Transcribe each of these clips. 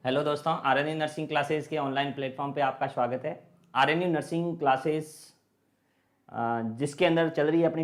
Hello दोस्तों, RNU nursing classes के online platform पे आपका स्वागत है। आरएनयू नर्सिंग क्लासेस जिसके अंदर चल रही है अपनी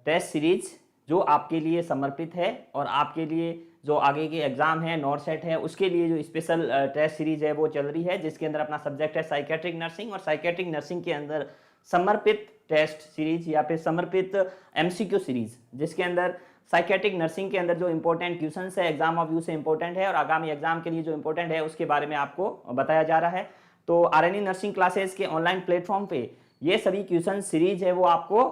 टेस्ट सीरीज जो आपके लिए समर्पित है और आपके लिए जो आगे के एग्ज़ाम है नॉट सेट है उसके लिए जो स्पेशल टेस्ट सीरीज है वो चल रही है, जिसके अंदर अपना सब्जेक्ट है साइकेट्रिक नर्सिंग और साइकेट्रिक नर्सिंग के अंदर समर्पित टेस्ट सीरीज या फिर समर्पित एमसीक्यू सीरीज, जिसके अंदर साइकेट्रिक नर्सिंग के अंदर जो इंपॉर्टेंट क्वेश्चंस है एग्जाम ऑफ व्यू से इंपॉर्टेंट है और आगामी एग्जाम के लिए जो इंपॉर्टेंट है उसके बारे में आपको बताया जा रहा है। तो आरएनयू नर्सिंग क्लासेस के ऑनलाइन प्लेटफॉर्म पे ये सभी क्वेश्चन सीरीज है वो आपको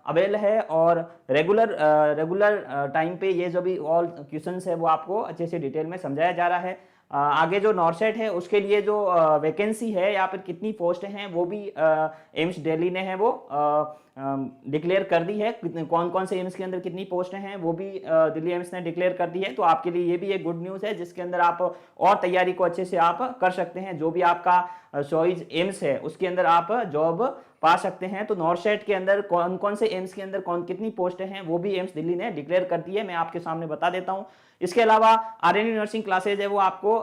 अवेल है और रेगुलर टाइम पे ये जो भी ऑल क्वेश्चंस है वो आपको अच्छे से डिटेल में समझाया जा रहा है। आगे जो नॉर्सेट है उसके लिए जो वैकेंसी है या फिर कितनी पोस्ट हैं वो भी एम्स दिल्ली ने है वो डिक्लेयर कर दी है। कौन कौन से एम्स के अंदर कितनी पोस्ट हैं वो भी दिल्ली एम्स ने डिक्लेयर कर दी है। तो आपके लिए ये भी एक गुड न्यूज़ है जिसके अंदर आप और तैयारी को अच्छे से आप कर सकते हैं। जो भी आपका चॉइस एम्स है उसके अंदर आप जॉब पा सकते हैं। तो नॉर्सेट के अंदर कौन कौन से एम्स के अंदर कौन कितनी पोस्ट हैं वो भी एम्स दिल्ली ने डिक्लेयर कर दी है, मैं आपके सामने बता देता हूं। इसके अलावा आरएनयू नर्सिंग क्लासेज है वो आपको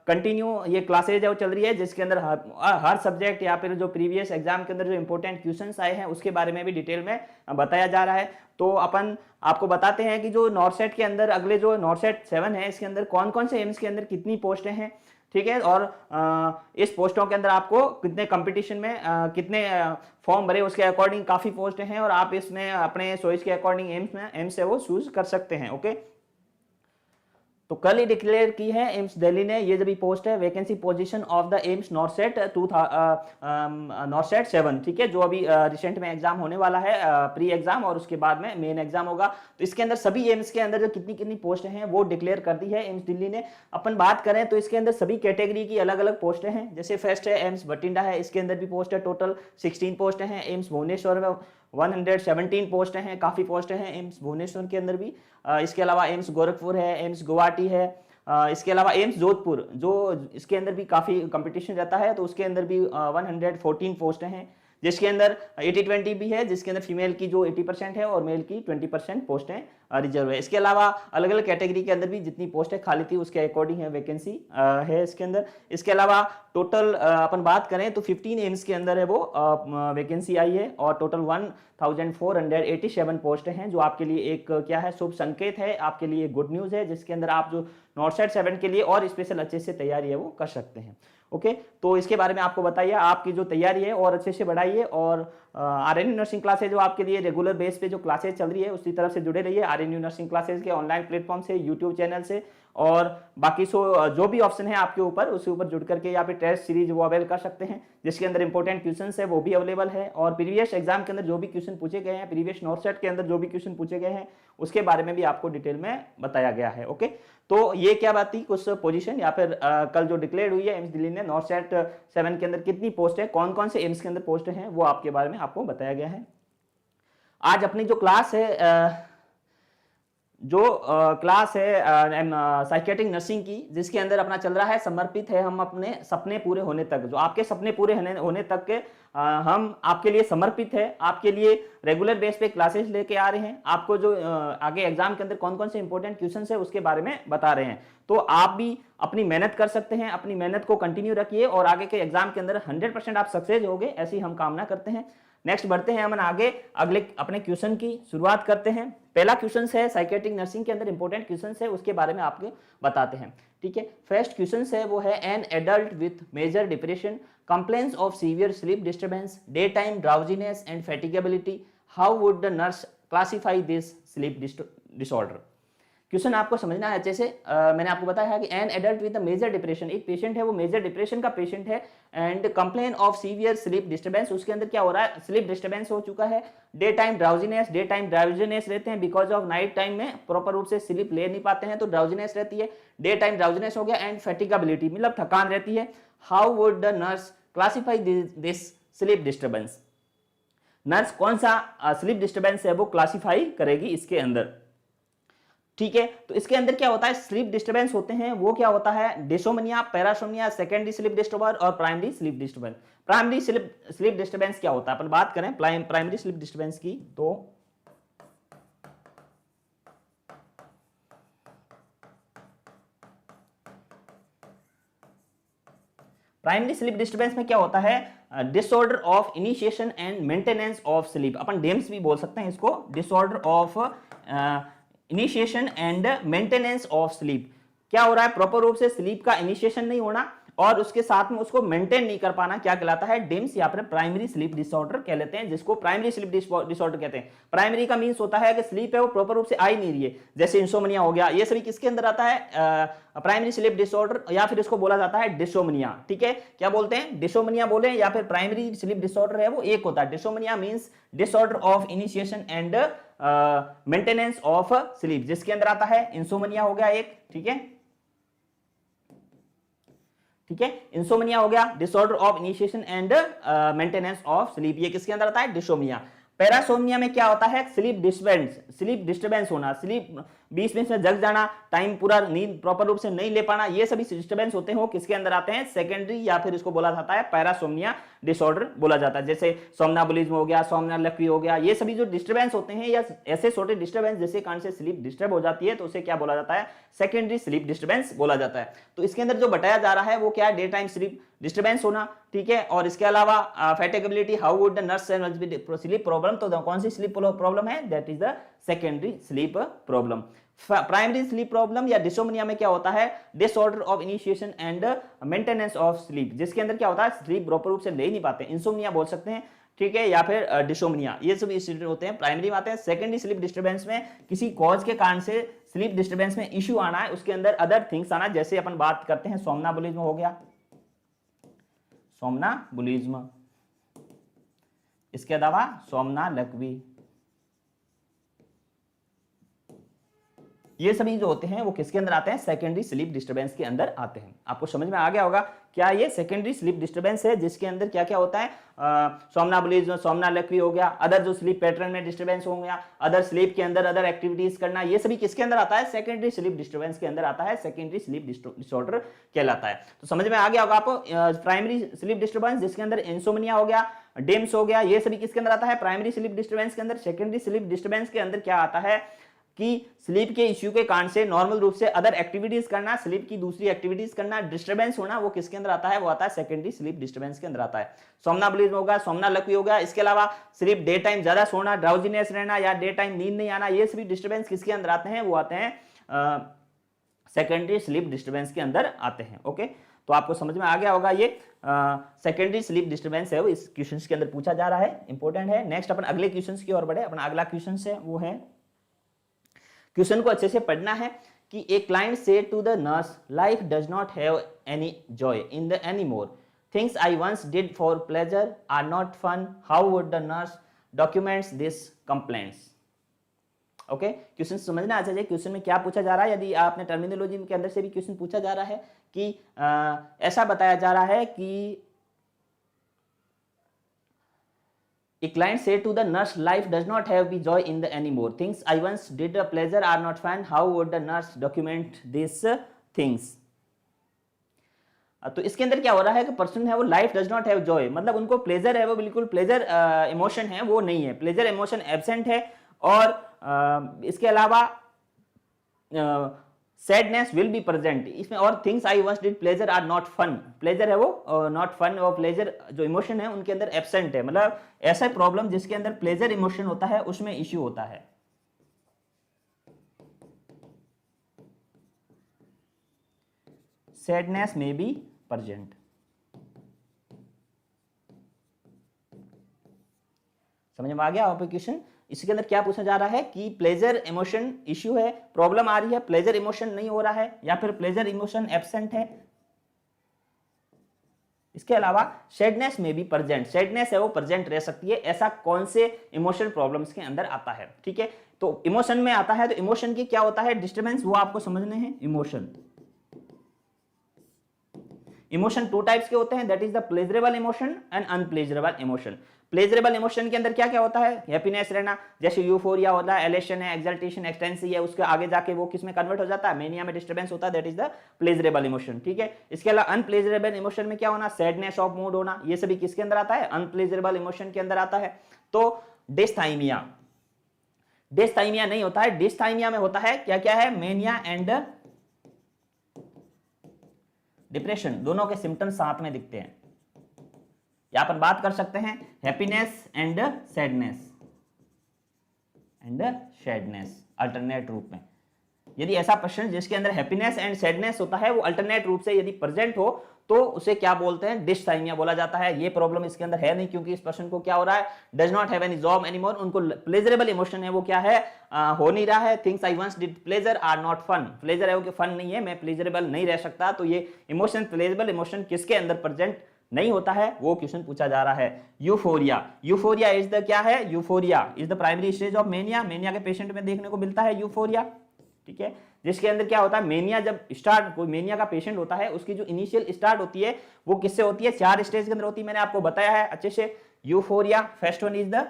कंटिन्यू ये क्लासेज है वो चल रही है, जिसके अंदर हर सब्जेक्ट या फिर जो प्रीवियस एग्जाम के अंदर जो इंपॉर्टेंट क्वेश्चंस आए हैं उसके बारे में भी डिटेल में बताया जा रहा है। तो अपन आपको बताते हैं कि जो नॉर्सेट के अंदर अगले जो नॉर्सेट 7 है इसके अंदर कौन कौन से एम्स के अंदर कितनी पोस्टें हैं, ठीक है, और इस पोस्टों के अंदर आपको कितने कंपटीशन में कितने फॉर्म भरे उसके अकॉर्डिंग काफ़ी पोस्ट हैं और आप इसमें अपने चॉइस के अकॉर्डिंग एम्स है वो चूज कर सकते हैं। ओके, तो कल ही डिक्लेयर की है एम्स दिल्ली ने ये जब पोस्ट है vacancy position of the AIIMS नॉर्सेट नॉर्सेट 7, ठीक है, जो अभी रिसेंट में एग्जाम होने वाला है प्री एग्जाम और उसके बाद में मेन एग्जाम होगा। तो इसके अंदर सभी एम्स के अंदर जो कितनी कितनी पोस्ट हैं वो डिक्लेयर कर दी है एम्स दिल्ली ने। अपन बात करें तो इसके अंदर सभी कैटेगरी की अलग अलग पोस्टें हैं। जैसे फर्स्ट है एम्स बठिंडा है, इसके अंदर भी पोस्ट है, टोटल 16 पोस्ट हैं। एम्स भुवनेश्वर में 117 पोस्ट हैं, काफ़ी पोस्ट हैं एम्स भुवनेश्वर के अंदर भी। इसके अलावा एम्स गोरखपुर है, एम्स गुवाहाटी है, इसके अलावा एम्स जोधपुर जो इसके अंदर भी काफ़ी कंपटीशन रहता है तो उसके अंदर भी 114 पोस्ट हैं, जिसके अंदर 80-20 भी है, जिसके अंदर फीमेल की जो 80% है और मेल की 20% पोस्टें रिजर्व है। इसके अलावा अलग अलग कैटेगरी के अंदर भी जितनी पोस्टें खाली थी उसके अकॉर्डिंग है वैकेंसी है इसके अंदर। इसके अलावा टोटल अपन बात करें तो 15 एम्स के अंदर है वो वैकेंसी आई है और टोटल 1487 पोस्ट हैं, जो आपके लिए एक क्या है शुभ संकेत है, आपके लिए गुड न्यूज़ है, जिसके अंदर आप जो नॉर्सेट 7 के लिए और स्पेशल अच्छे से तैयारी है वो कर सकते हैं। ओके, तो इसके बारे में आपको बताइए, आपकी जो तैयारी है और अच्छे से बढ़ाइए और आरएनयू नर्सिंग क्लासेज जो आपके लिए रेगुलर बेस पे जो क्लासेज चल रही है उसी तरफ से जुड़े रहिए आरएनयू नर्सिंग क्लासेज के ऑनलाइन प्लेटफॉर्म से, यूट्यूब चैनल से, और बाकी जो भी ऑप्शन है आपके ऊपर उसके ऊपर जुड़ करके या फिर टेस्ट सीरीज वो अवेल कर सकते हैं, जिसके अंदर इंपॉर्टेंट क्वेश्चन है वो भी अवेलेबल है और प्रीवियस एग्जाम के अंदर जो भी क्वेश्चन पूछे गए हैं, प्रीवियस नॉर्सेट के अंदर जो भी क्वेश्चन पूछे गए हैं उसके बारे में भी आपको डिटेल में बताया गया है। ओके, तो ये क्या बात थी कुछ पोजीशन या फिर कल जो डिक्लेयर हुई है एम्स दिल्ली ने नॉर्सेट 7 के अंदर कितनी पोस्ट है, कौन कौन से एम्स के अंदर पोस्ट हैं वो आपके बारे में आपको बताया गया है। आज अपनी जो क्लास है क्लास है साइकेट्रिक नर्सिंग की, जिसके अंदर अपना चल रहा है समर्पित है हम अपने सपने पूरे होने तक, जो आपके सपने पूरे होने तक के हम आपके लिए समर्पित है, आपके लिए रेगुलर बेस पे क्लासेस लेके आ रहे हैं, आपको जो आगे एग्जाम के अंदर कौन कौन से इंपॉर्टेंट क्वेश्चन है उसके बारे में बता रहे हैं। तो आप भी अपनी मेहनत कर सकते हैं, अपनी मेहनत को कंटिन्यू रखिए और आगे के एग्जाम के अंदर 100% आप सक्सेस होगे, ऐसी हम कामना करते हैं। नेक्स्ट बढ़ते हैं हम आगे, अगले अपने क्वेश्चन की शुरुआत करते हैं। पहला क्वेश्चन है साइकेट्रिक नर्सिंग के अंदर इंपॉर्टेंट क्वेश्चन है उसके बारे में आपको बताते हैं, ठीक है। फर्स्ट क्वेश्चन है वो है an adult with major depression, complaints of severe sleep disturbance, day time drowsiness and fatigability, how would the nurse classify this sleep disorder. Question आपको समझना है अच्छे से। मैंने आपको बताया है कि an adult with major depression, एक पेशेंट है वो मेजर डिप्रेशन का पेशेंट है and complain of severe sleep disturbance, उसके अंदर क्या हो रहा है स्लीप डिस्टर्बेंस हो चुका है। डे टाइम ड्राउजीनेस रहते हैं बिकॉज ऑफ नाइट टाइम में प्रॉपर रूप से स्लीप ले नहीं पाते हैं तो ड्राउजीनेस रहती है, डे टाइम ड्राउजीनेस हो गया, एंड फैटिगेबिलिटी मतलब थकान रहती है। How would the nurse classify this sleep disturbance, nurse कौन सा स्लीप डिस्टर्बेंस है वो क्लासिफाई करेगी इसके अंदर, ठीक है। तो इसके अंदर क्या होता है स्लीप डिस्टर्बेंस होते हैं वो क्या होता है डिसोमनिया, पैरासोमनिया, सेकेंडरी स्लीप डिस्टर्बर और primary sleep disturbance. Primary sleep disturbance क्या होता है, अपन बात करें प्राइमरी स्लीप डिस्टर्बेंस की तो प्राइमरी स्लीप डिस्टर्बेंस में क्या होता है, disorder of initiation and maintenance of sleep, upon DIMMs भी बोल सकते हैं इसको, disorder of initiation and maintenance of sleep. क्या हो रहा है, प्रॉपर रूप से स्लीप का इनिशिएशन नहीं होना और उसके साथ में उसको मेंटेन नहीं कर पाना, क्या कहलाता है, डिम्स या फिर प्राइमरी स्लीप डिसऑर्डर कह लेते हैं, जिसको प्राइमरी स्लीप डिसऑर्डर कहते हैं। प्राइमरी का मींस होता है कि स्लीप है वो प्रॉपर रूप से आ ही नहीं रही है, जैसे इंसोमनिया हो गया, ये सभी किसके अंदर आता है, प्राइमरी स्लीप डिसऑर्डर, या फिर इसको बोला जाता है डिसोमनिया। ठीक है, क्या बोलते हैं, डिसोमनिया बोले या फिर प्राइमरी स्लीप डिसऑर्डर है वो एक होता है। Dyssomnia means disorder of initiation and maintenance of sleep, जिसके अंदर आता है इंसोमनिया हो गया एक। ठीक है, ठीक है, इंसोमनिया हो गया, disorder of initiation and maintenance of sleep, ये किसके अंदर आता है, डिसोमनिया। पैरासोमनिया में क्या होता है, स्लीप डिस्टर्बेंस होना, स्लीप बीच बीच में जग जाना, टाइम पूरा नींद प्रॉपर रूप से नहीं ले पाना, ये सभी डिस्टर्बेंस होते हैं वो किसके अंदर आते हैं, सेकेंडरी, या फिर इसको बोला जाता है पैरासोमनिया डिसऑर्डर बोला जाता है। जैसे सोमनाबुलिज्म हो गया, सोमनालेक्वी हो गया, ये सभी जो डिस्टर्बेंस होते हैं या ऐसे छोटे डिस्टर्बेंस जिससे कारण से स्लीप डिस्टर्ब हो जाती है तो उसे क्या बोला जाता है, सेकेंडरी स्लीप डिस्टर्बेंस बोला जाता है। तो इसके अंदर जो बताया जा रहा है वो क्या है, डे टाइम स्लीप डिस्टर्बेंस होना। ठीक है, और इसके अलावा fatigability, how would the nurse sleep problem, तो कौन सी स्लीप प्रॉब्लम है, that is the secondary sleep problem. Primary sleep problem या डिसोमनिया में क्या होता है, disorder of initiation and maintenance of sleep, जिसके अंदर क्या होता है, स्लीप प्रॉपर रूप से ले नहीं पाते, इंसोमनिया बोल सकते हैं। ठीक है, या फिर डिसोमनिया, ये सब इंस्टीट्यूट होते हैं, प्राइमरी में आते हैं। सेकेंडरी स्लीप डिस्टर्बेंस में किसी कॉज के कारण से स्लीप डिस्टर्बेंस में इश्यू आना है, उसके अंदर अदर थिंग्स आना, जैसे अपन बात करते हैं सोमनाबुलिज्म हो गया, सोमनाबुलिज्म, इसके अलावा सोमनालेक्वी, ये सभी जो होते हैं वो किसके अंदर आते हैं, सेकेंडरी स्लीप डिस्टर्बेंस के अंदर आते हैं। आपको समझ में आ गया होगा क्या ये सेकेंडरी स्लीप डिस्टर्बेंस है, जिसके अंदर क्या क्या होता है, सोमनाबुलिज्म, सोमनालेक्वी हो गया, अदर जो स्लीप पैटर्न में डिस्टर्बेंस हो गया, अदर स्लीप के अंदर अदर एक्टिविटीज करना, ये सभी किसके अंदर आता है, सेकेंडरी स्लीप डिस्टर्बेंस के अंदर आता है, सेकेंडरी स्लीप डिसऑर्डर कहलाता है। तो समझ में आ गया होगा आपको, प्राइमरी स्लीप डिस्टर्बेंस जिसके अंदर इंसोमनिया हो गया, डेम्स हो गया, ये सभी किसके अंदर आता है, प्राइमरी स्लीप डिस्टर्बेंस के अंदर। सेकेंडरी स्लीप डिस्टर्बेंस के अंदर क्या आता है कि स्लीप के इश्यू के कारण से नॉर्मल रूप से अदर एक्टिविटीज करना, स्लीप की दूसरी एक्टिविटीज करना, डिस्टर्बेंस होना, वो किसके अंदर आता है, वो आता है सेकेंडरी स्लीप डिस्टर्बेंस के अंदर आता है। सोमनाबुलिज्म होगा, सोमनालेक्वी हो गया, इसके अलावा स्लीप डे टाइम ज्यादा सोना, ड्राउजीनेस रहना या डे टाइम नींद नहीं आना, ये सभी डिस्टर्बेंस किसके अंदर आते हैं, वो आते हैं सेकेंडरी स्लीप डिस्टर्बेंस के अंदर आते हैं। ओके, तो आपको समझ में आ गया होगा ये सेकेंडरी स्लीप डिस्टर्बेंस है वो इस क्वेश्चन के अंदर पूछा जा रहा है, इंपॉर्टेंट है। नेक्स्ट अपन अगले क्वेश्चन की ओर बढ़े। अपना अगला क्वेश्चन है वो है, क्वेश्चन को अच्छे से पढ़ना है कि ए क्लाइंट से to the nurse, life does not have any joy in the any more, things I once did for pleasure are not fun, how would the nurse documents this complaints. Okay, question समझना अच्छा चाहिए, question में क्या पूछा जा रहा है। यदि आपने टर्मिनोलॉजी के अंदर से भी क्वेश्चन पूछा जा रहा है कि ऐसा बताया जा रहा है कि A client said to the nurse, life does not have be joy in the anymore. Things I once did a pleasure are not fun. How would the nurse document these things? तो इसके अंदर क्या हो रहा है कि person है वो life does not have Joy, मतलब उनको प्लेजर है वो बिल्कुल प्लेजर इमोशन है वो नहीं है, प्लेजर इमोशन एब्सेंट है, और इसके अलावा सैडनेस विल बी प्रेजेंट इसमें, और things I once did pleasure are not fun, pleasure है वो नॉट फन, और प्लेजर जो इमोशन है उनके अंदर एब्सेंट है, मतलब ऐसा प्रॉब्लम जिसके अंदर प्लेजर इमोशन होता है उसमें इश्यू होता है। सैडनेस में बी प्रेजेंट, समझ में आ गया आपको क्वेश्चन। इसके अंदर क्या पूछा जा रहा है कि प्लेजर इमोशन इश्यू है, प्रॉब्लम आ रही है, प्लेजर इमोशन नहीं हो रहा है, या फिर प्लेजर इमोशन एब्सेंट है। इसके अलावा सैडनेस में भी प्रेजेंट, सैडनेस है वो प्रेजेंट रह सकती है, ऐसा कौन से इमोशन प्रॉब्लम्स के अंदर आता है। ठीक है, तो इमोशन में आता है, तो इमोशन की क्या होता है डिस्टर्बेंस, वो आपको समझने हैं। इमोशन टू टाइप्स के होते हैं, that is the pleasurable emotion and unpleasurable emotion. Pleasurable emotion के अंदर क्या क्या होता है, हैप्पीनेस रहना, जैसे यूफोरिया होता है, एलेशन है, एक्सल्टेशन, एक्सटेंसी है, उसके आगे जाके वो किस में कन्वर्ट हो जाता है, मेनिया में डिस्टर्बेंस होता है, that is the pleasurable emotion. ठीक है, इसके अलावा अनप्लेजरेबल इमोशन में क्या होना, सैडनेस ऑफ मूड होना, ये सभी किसके अंदर आता है, अनप्लेजरेबल इमोशन के अंदर आता है। तो डिस्थाइमिया, डिस्थाइमिया नहीं होता है, डिस्थाइमिया में होता है क्या क्या है, मेनिया एंड डिप्रेशन, दोनों के सिम्टम्स साथ में दिखते हैं। या अपन बात कर सकते हैं हैप्पीनेस एंड सैडनेस अल्टरनेट रूप में। यदि ऐसा पर्सन जिसके अंदर हैप्पीनेस एंड सैडनेस होता है वो अल्टरनेट रूप से यदि प्रेजेंट हो तो उसे क्या बोलते हैं, डिसथाइमिया बोला जाता है। ये प्रॉब्लम इसके अंदर है नहीं, क्योंकि इस पर्सन को क्या हो रहा है, does not have any job anymore, उनको प्लेजरेबल इमोशन है वो क्या है, हो नहीं रहा है। Things I once did pleasure are not fun, pleasure है वो कि फन नहीं है, मैं प्लेजरेबल नहीं रह सकता। तो ये इमोशन, प्लेजरेबल इमोशन किसके अंदर प्रेजेंट नहीं होता है, वो क्वेश्चन पूछा जा रहा है। यूफोरिया, यूफोरिया इज द क्या है, euphoria is the primary stage of mania, mania के पेशेंट में देखने को मिलता है यूफोरिया। ठीक है, जिसके अंदर क्या होता है, मेनिया जब स्टार्ट, कोई मेनिया का पेशेंट होता है उसकी जो इनिशियल स्टार्ट होती है वो किससे होती है, 4 स्टेज के अंदर होती है, मैंने आपको बताया है अच्छे से। Euphoria first one is the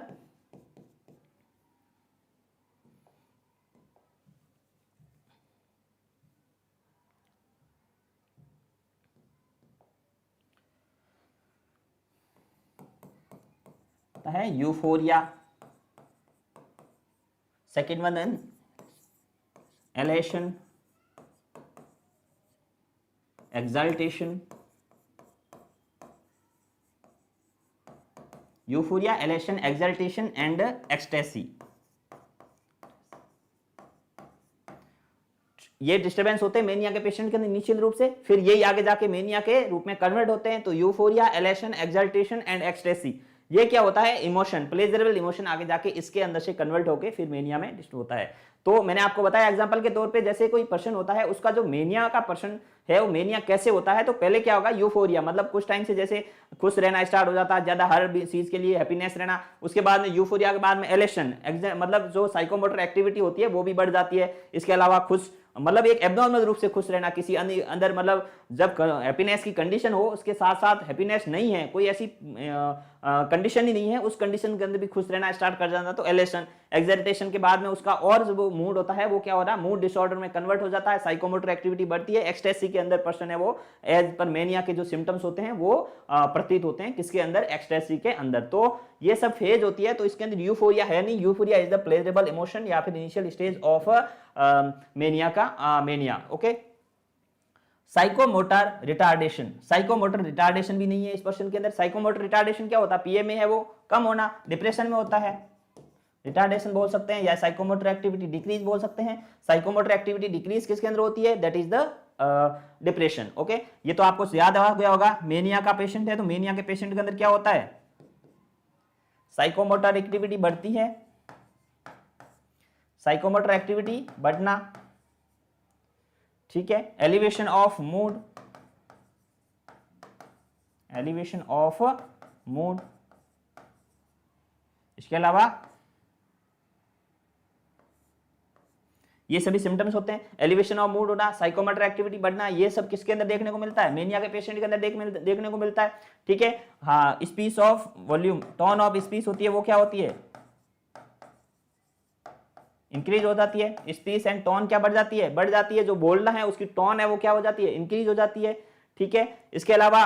है यूफोरिया, सेकेंड वन है elation, exaltation, euphoria, elation, exaltation and ecstasy। ये डिस्टर्बेंस होते हैं मेनिया के पेशेंट के अंदर इनिशियल रूप से, फिर यही आगे जाके मेनिया के रूप में कन्वर्ट होते हैं। तो यूफोरिया, एलेशन, एक्साल्टेशन एंड एक्सटेसी, ये क्या होता है, इमोशन, प्लेजरेबल इमोशन आगे जाके इसके अंदर से कन्वर्ट होके फिर मेनिया में डिस्टर्ब होता है। तो मैंने आपको बताया एग्जांपल के तौर पे, जैसे कोई पर्सन होता है उसका जो मेनिया का पर्सन है वो मेनिया कैसे होता है, तो पहले क्या होगा, यूफोरिया मतलब कुछ टाइम से जैसे खुश रहना स्टार्ट हो जाता है, ज्यादा हर चीज के लिए हैप्पीनेस रहना। उसके बाद में यूफोरिया के बाद में एलेशन, मतलब जो साइकोमोटर एक्टिविटी होती है वो भी बढ़ जाती है। इसके अलावा खुश मतलब एक एब्नॉर्मल रूप से खुश रहना किसी अंदर, मतलब जब हैप्पीनेस की कंडीशन हो उसके साथ साथ हैप्पीनेस नहीं है, कोई ऐसी कंडीशन ही नहीं है, उस कंडीशन के अंदर भी खुश रहना स्टार्ट कर जाता है। तो एलेशन, एक्साइटेशन के बाद में उसका और जो मूड होता है वो क्या हो रहा है, मूड डिसऑर्डर में कन्वर्ट हो जाता है, साइकोमोटर एक्टिविटी बढ़ती है। एक्सटेसी के अंदर पर्सन है वो एज पर मेनिया के जो सिम्टम्स होते हैं वो प्रतीत होते हैं किसके अंदर, एक्सटेसी के अंदर। तो ये सब फेज होती है। तो इसके अंदर यूफोरिया है नहीं, euphoria is the pleasurable emotion या फिर इनिशियल स्टेज ऑफ मेनिया का mania. Okay, psychomotor retardation, psychomotor retardation भी नहीं है इस पर्सन के अंदर। साइकोमोटर रिटार्डेशन क्या होता है, पीए में है वो कम होना, डिप्रेशन में होता है रिटार्डेशन बोल सकते हैं, या साइकोमोटर एक्टिविटी डिक्रीज बोल सकते हैं। साइकोमोटर एक्टिविटी डिक्रीज किसके अंदर होती है, that is the depression. Okay, ये तो आपको याद आ गया होगा, मेनिया का पेशेंट है तो मेनिया के पेशेंट के अंदर क्या होता है, साइकोमोटर एक्टिविटी बढ़ती है, साइकोमोटर एक्टिविटी बढ़ना, ठीक है, elevation of mood, elevation of mood. इसके अलावा ये सभी सिम्टम्स होते हैं, एलिवेशन ऑफ मूड होना, साइकोमोटर एक्टिविटी बढ़ना, ये सब किसके अंदर देखने को मिलता है, मेनिया के पेशेंट के अंदर देखने को मिलता है। ठीक है, हाँ, speech of volume, tone of speech होती है वो क्या होती है, इंक्रीज हो जाती है। स्पीच एंड टोन क्या बढ़ जाती है, बढ़ जाती है। जो बोलना है उसकी टोन है वो क्या हो जाती है, इंक्रीज हो जाती है। ठीक है, इसके अलावा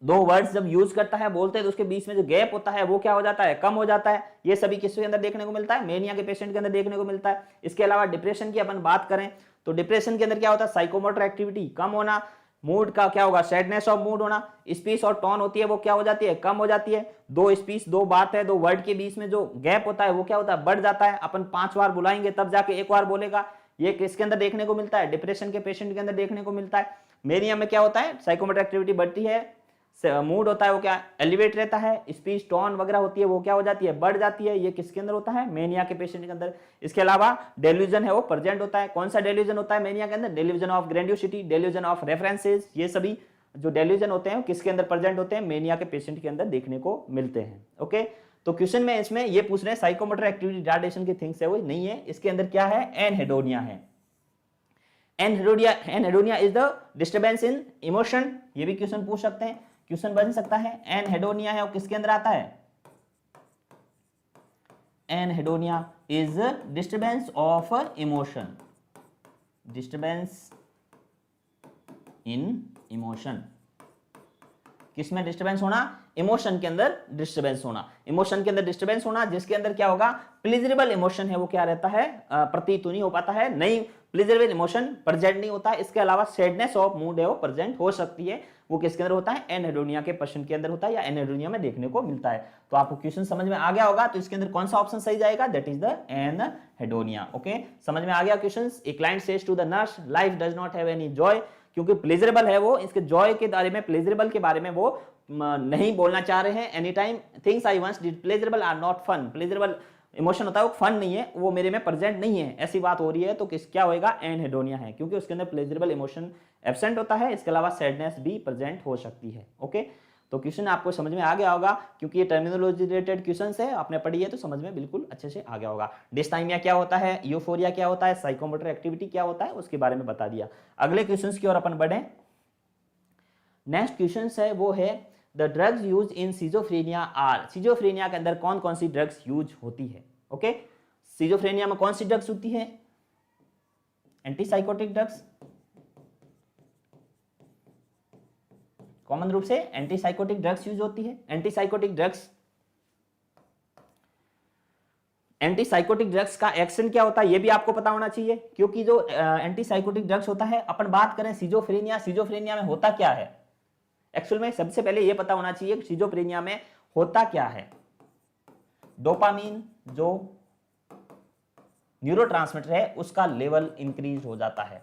दो वर्ड्स जब यूज करता है, बोलते हैं, तो उसके बीच में जो गैप होता है वो क्या हो जाता है, कम हो जाता है। ये सभी किसके अंदर देखने को मिलता है, मेनिया के पेशेंट के अंदर देखने को मिलता है। इसके अलावा डिप्रेशन की अपन बात करें तो डिप्रेशन के अंदर क्या होता है, साइकोमोटर एक्टिविटी कम होना, मूड का क्या होगा, सैडनेस ऑफ मूड होना, स्पीच और टोन होती है वो क्या हो जाती है, कम हो जाती है। दो स्पीच, दो बात है, दो वर्ड के बीच में जो गैप होता है वो क्या होता है, बढ़ जाता है। अपन 5 बार बुलाएंगे तब जाके 1 बार बोलेगा। ये किसके अंदर देखने को मिलता है, डिप्रेशन के पेशेंट के अंदर देखने को मिलता है। मेनिया में क्या होता है, साइकोमोटर एक्टिविटी बढ़ती है, मूड होता है वो क्या एलिवेट रहता है, स्पीच टोन वगैरह होती है वो क्या हो जाती है, बढ़ जाती है। ये किसके अंदर होता है, मेनिया के पेशेंट के अंदर। इसके अलावा डेल्यूजन है वो प्रेजेंट होता है। कौन सा डेल्यूजन होता है मेनिया के अंदर, delusion of grandiosity, delusion of references. ये सभी जो डेल्यूजन होते हैं किसके अंदर प्रेजेंट होते हैं, मेनिया के पेशेंट के अंदर देखने को मिलते हैं। ओके, तो क्वेश्चन में इसमें ये पूछ रहे हैं साइकोमोटर एक्टिविटी रिटार्डेशन की थिंग्स है वो नहीं है। इसके अंदर क्या है, एनहेडोनिया है। Anhedonia is the disturbance in emotion, ये भी क्वेश्चन पूछ सकते हैं, क्वेश्चन बन सकता है। एनहेडोनिया है और किसके अंदर आता है, anhedonia is disturbance of emotion, disturbance in emotion. किसमें डिस्टर्बेंस होना, इमोशन के अंदर डिस्टर्बेंस होना, इमोशन के अंदर डिस्टर्बेंस होना, जिसके अंदर क्या होगा, प्लेजरेबल इमोशन है वो क्या रहता है, प्रतीत नहीं हो पाता है, नहीं प्लेजरेबल इमोशन प्रेजेंट नहीं होता है। इसके अलावा सैडनेस ऑफ मूड है वो प्रेजेंट हो सकती है, वो किसके अंदर होता है, एनहेडोनिया के पर्सन के अंदर होता है या एनहेडोनिया में देखने को मिलता है। तो आपको क्वेश्चन समझ में आ गया होगा, तो इसके अंदर कौन सा ऑप्शन सही जाएगा, that is the anhedonia. Okay, समझ में आ गया question. A client says to the nurse life does not have any joy, क्योंकि प्लेजरेबल है वो, इसके जॉय के बारे में, प्लेजरेबल के बारे में वो नहीं बोलना चाह रहे हैं। Any time things I once did pleasurable are not fun, pleasurable emotion होता है वो फन नहीं है, वो मेरे में प्रेजेंट नहीं है, ऐसी बात हो रही है। तो किस क्या होएगा, एनहेडोनिया है, क्योंकि उसके अंदर प्लेजरेबल इमोशन एब्सेंट होता है। इसके अलावा सैडनेस भी प्रेजेंट हो सकती है। ओके, तो क्वेश्चन आपको समझ में आ गया होगा, क्योंकि ये टर्मिनोलॉजी रिलेटेड क्वेश्चन है, आपने पढ़ी है तो समझ में बिल्कुल अच्छे से आ गया होगा। डिस्थाइमिया क्या होता है, यूफोरिया क्या होता है, साइकोमोटर एक्टिविटी क्या होता है, उसके बारे में बता दिया। अगले क्वेश्चन की ओर अपन बढ़े। नेक्स्ट क्वेश्चन है वो है the drugs use in schizophrenia are, schizophrenia के अंदर कौन कौन सी ड्रग्स यूज होती है। ओके, सिजोफ्रेनिया में कौन सी ड्रग्स होती है, एंटीसाइकोटिक ड्रग्स, कॉमन रूप से एंटीसाइकोटिक ड्रग्स यूज होती है। एंटीसाइकोटिक ड्रग्स, एंटीसाइकोटिक ड्रग्स का एक्शन क्या होता है ये भी आपको पता होना चाहिए, क्योंकि जो एंटीसाइकोटिक ड्रग्स होता है, अपन बात करें सिजोफ्रेनिया, सिजोफ्रेनिया में होता क्या है, एक्चुअल में सबसे पहले ये पता होना चाहिए कि सिजोफ्रेनिया में होता क्या है। डोपामीन जो न्यूरोट्रांसमीटर है उसका लेवल इंक्रीज हो जाता है,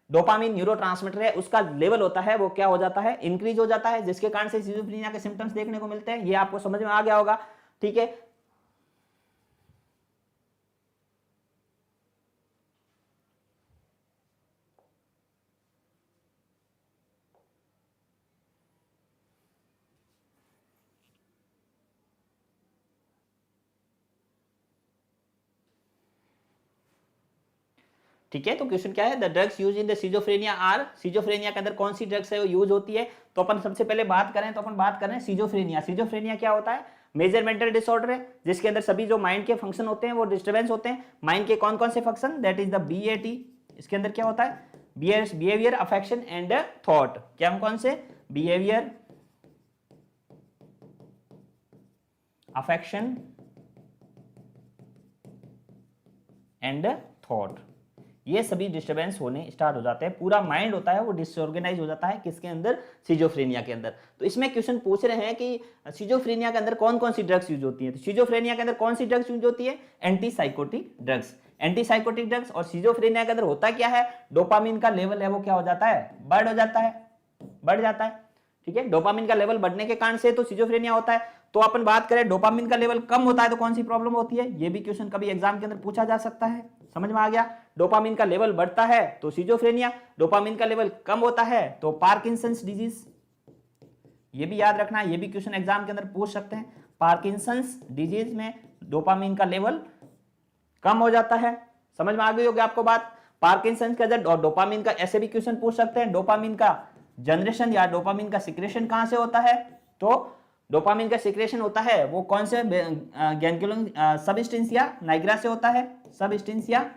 डोपामीन न्यूरोट्रांसमीटर है उसका लेवल होता है वो क्या हो जाता है, इंक्रीज हो जाता है, जिसके कारण से सिजोफ्रेनिया के सिम्टम्स देखने को मिलते हैं। ये आपको समझ में आ गया होगा, ठीक है। ठीक है, तो क्वेश्चन क्या है, the drugs use in the schizophrenia are, schizophrenia के अंदर कौन सी ड्रग्स है वो यूज होती है। तो अपन सबसे पहले बात करें तो अपन बात करें सिजोफ्रेनिया। सिजोफ्रेनिया क्या होता है, मेजर मेंटल डिसऑर्डर है, जिसके अंदर सभी जो माइंड के फंक्शन होते हैं वो डिस्टर्बेंस होते हैं। माइंड के कौन कौन से function, that is the BAT, इसके अंदर क्या होता है, बिहेवियर, अफेक्शन एंड थॉट, क्या कौन से, बिहेवियर, अफेक्शन एंड थॉट, ये सभी डिस्टर्बेंस होने स्टार्ट हो जाते हैं। पूरा माइंड होता है वो डिसऑर्गेनाइज हो जाता है, किसके अंदर, सिजोफ्रेनिया के अंदर। तो इसमें क्वेश्चन पूछ रहे हैं कि सिजोफ्रेनिया के अंदर कौन कौन सी ड्रग्स यूज होती है। तो सिजोफ्रेनिया के अंदर कौन सी ड्रग्स यूज होती है, एंटीसाइकोटिक ड्रग्स, एंटीसाइकोटिक ड्रग्स। और सिजोफ्रेनिया के अंदर होता क्या है, डोपामिन का लेवल है वो क्या हो जाता है, बढ़ हो जाता है, बढ़ जाता है। ठीक है, डोपामिन का लेवल बढ़ने के कारण से तो सिजोफ्रेनिया होता है। तो अपन बात करें डोपामिन का लेवल कम होता है तो कौन सी प्रॉब्लम होती है, ये भी क्वेश्चन कभी एग्जाम के अंदर पूछा जा सकता है। समझ में आ गया, डोपामिन का लेवल बढ़ता है तो सिजोफ्रेनिया, डोपामिन का लेवल कम होता है तो पार्किंसंस डिजीज, ये भी याद रखना, ये भी क्वेश्चन एग्जाम के अंदर पूछ सकते हैं। पार्किंसंस डिजीज में डोपामिन का लेवल कम हो जाता है। समझ में आ गई होगी आपको बात। पार्किंसंस के अंदर और डोपामिन का ऐसे भी क्वेश्चन पूछ सकते हैं, डोपामिन का जनरेशन या डोपामिन का सिक्रेशन कहां से होता है, तो डोपामिन का सिक्रेशन होता है वो कौन से गैंग्लियन सबस्टेंसिया नाइग्रा से होता है, substantia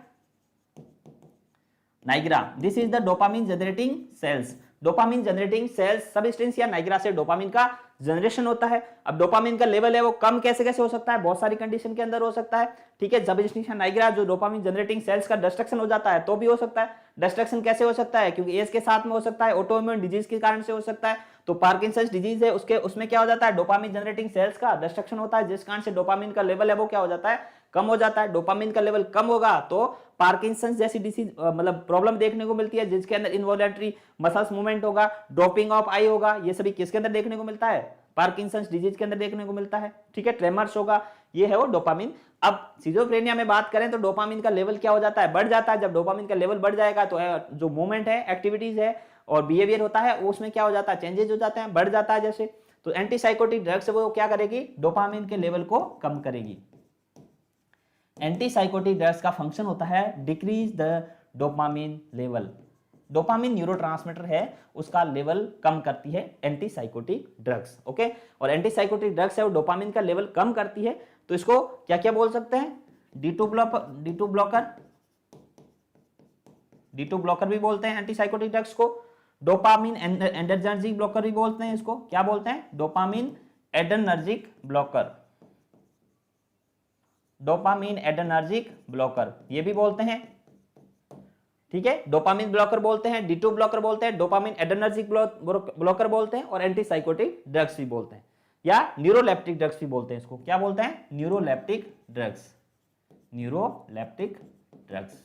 nigra, this is the dopamine generating cells, dopamine generating cells substantia nigra से डोपामिन का जनरेशन होता है। अब डोपामिन का लेवल है वो कम कैसे कैसे हो सकता है, बहुत सारी कंडीशन के अंदर हो सकता है। ठीक है, सबस्टेंसिया नाइग्रा जो डोपामिन जनरेटिंग सेल्स का डिस्ट्रक्शन हो जाता है तो भी हो सकता है। डिस्ट्रक्शन कैसे हो सकता है, क्योंकि एज के साथ में हो सकता है, ऑटोइम्यून डिजीज के कारण से हो सकता है। तो पार्किंसंस डिजीज है उसके उसमें क्या हो जाता है, डोपामिन जनरेटिंग सेल्स का डिस्ट्रक्शन होता है, जिस कारण से डोपामिन का लेवल है वो क्या हो जाता है, कम हो जाता है। डोपामिन का लेवल कम होगा तो पार्किंसंस जैसी डिसीज मतलब प्रॉब्लम देखने को मिलती है, जिसके अंदर इनवॉलंटरी मसल्स मूवमेंट होगा, ड्रॉपिंग ऑफ आई होगा, ये सभी किसके अंदर देखने को मिलता है, पार्किंसंस डिजीज के अंदर देखने को मिलता है। ठीक है, ट्रेमर्स होगा, ये है वो डोपामिन। अब सिजोफ्रेनिया में बात करें तो डोपामिन का लेवल क्या हो जाता है, बढ़ जाता है। जब डोपामिन का लेवल बढ़ जाएगा तो जो मूवमेंट है, एक्टिविटीज है और बिहेवियर होता है उसमें क्या हो जाता है, चेंजेस हो जाते हैं, बढ़ जाता है जैसे। तो एंटीसाइकोटिक ड्रग्स वो क्या करेगी, डोपामिन के लेवल को कम करेगी। एंटीसाइकोटिक ड्रग्स का फंक्शन होता है decrease the dopamine level, dopamine neurotransmitter है उसका लेवल कम करती है एंटीसाइकोटिक ड्रग्स। ओके, और एंटीसाइकोटिक ड्रग्स है वो डोपामिन का लेवल कम करती है, तो इसको क्या क्या बोल सकते हैं, D2 ब्लॉकर भी बोलते हैं एंटीसाइकोटिक ड्रग्स को। डोपामिन एडर्नर्जिक ब्लॉकर भी बोलते हैं इसको, क्या बोलते हैं? डोपामिन एडर्नर्जिक ब्लॉकर, डोपामिन एडर्नर्जिक ब्लॉकर ये भी बोलते हैं, ठीक है। डोपामिन ब्लॉकर बोलते हैं, D2 ब्लॉकर बोलते हैं, डोपामिन एडर्नर्जिक ब्लॉकर बोलते हैं और एंटीसाइकोटिक ड्रग्स भी बोलते हैं, या न्यूरोलेप्टिक ड्रग्स भी बोलते हैं इसको, क्या बोलते हैं? Neuroleptic drugs, neuroleptic drugs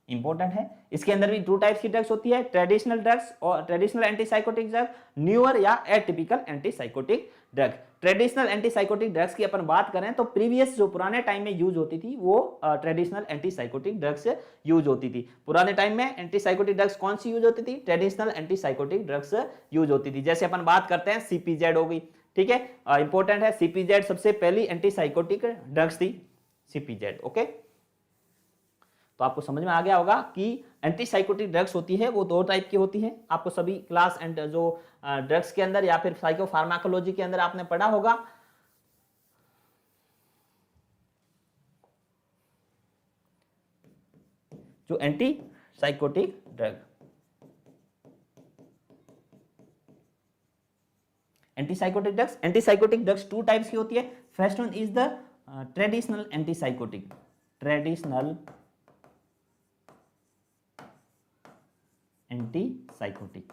important है। इसके अंदर भी 2 टाइप्स की ड्रग्स होती है, ट्रेडिशनल ड्रग्स और ट्रेडिशनल एंटीसाइकोटिक ड्रग, न्यूअर या atypical antipsychotic drug. Traditional antipsychotic drugs की अपन बात करें तो प्रीवियस जो पुराने टाइम में यूज होती थी वो ट्रेडिशनल एंटीसाइकोटिक ड्रग्स यूज होती थी। पुराने टाइम में एंटीसाइकोटिक ड्रग्स कौन सी यूज होती थी? ट्रेडिशनल एंटीसाइकोटिक ड्रग्स यूज होती थी। जैसे अपन बात करते हैं CPZ हो गई, ठीक है, इंपॉर्टेंट है। CPZ सबसे पहली एंटीसाइकोटिक ड्रग्स थी, CPZ, ओके। तो आपको समझ में आ गया होगा कि एंटीसाइकोटिक ड्रग्स होती है वो 2 टाइप की होती है। आपको सभी क्लास एंड जो ड्रग्स के अंदर या फिर साइकोफार्माकोलॉजी के अंदर आपने पढ़ा होगा। जो antipsychotic drug, antipsychotic drugs 2 types की होती है। First one is the traditional antipsychotic, traditional antipsychotic,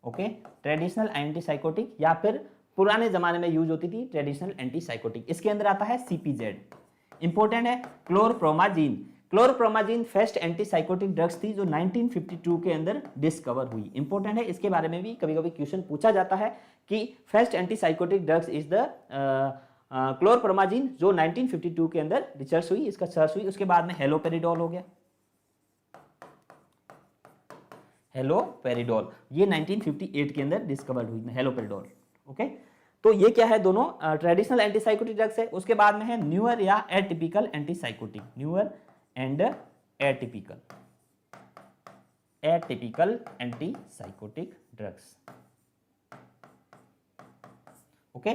okay, traditional antipsychotic या फिर पुराने जमाने में यूज होती थी ट्रेडिशनल एंटीसाइकोटिक। इसके अंदर आता है CPZ, इंपॉर्टेंट है। Chlorpromazine, chlorpromazine first antipsychotic drugs थी जो 1952 के अंदर डिस्कवर हुई, इंपॉर्टेंट है। इसके बारे में भी कभी कभी क्वेश्चन पूछा जाता है कि first antipsychotic drugs is the chlorpromazine जो 1952 के अंदर रिसर्च हुई, इसका सर्च हुई। उसके बाद में हेलोपेरिडोल हो गया, हेलोपेरिडोल ये 1958 के अंदर डिस्कवर्ड हुई हेलोपेरिडोल, ओके। तो ये क्या है? दोनों ट्रेडिशनल एंटीसाइकोटिक ड्रग्स है। उसके बाद में है न्यूअर या atypical antipsychotic, newer and atypical antipsychotic drugs, okay.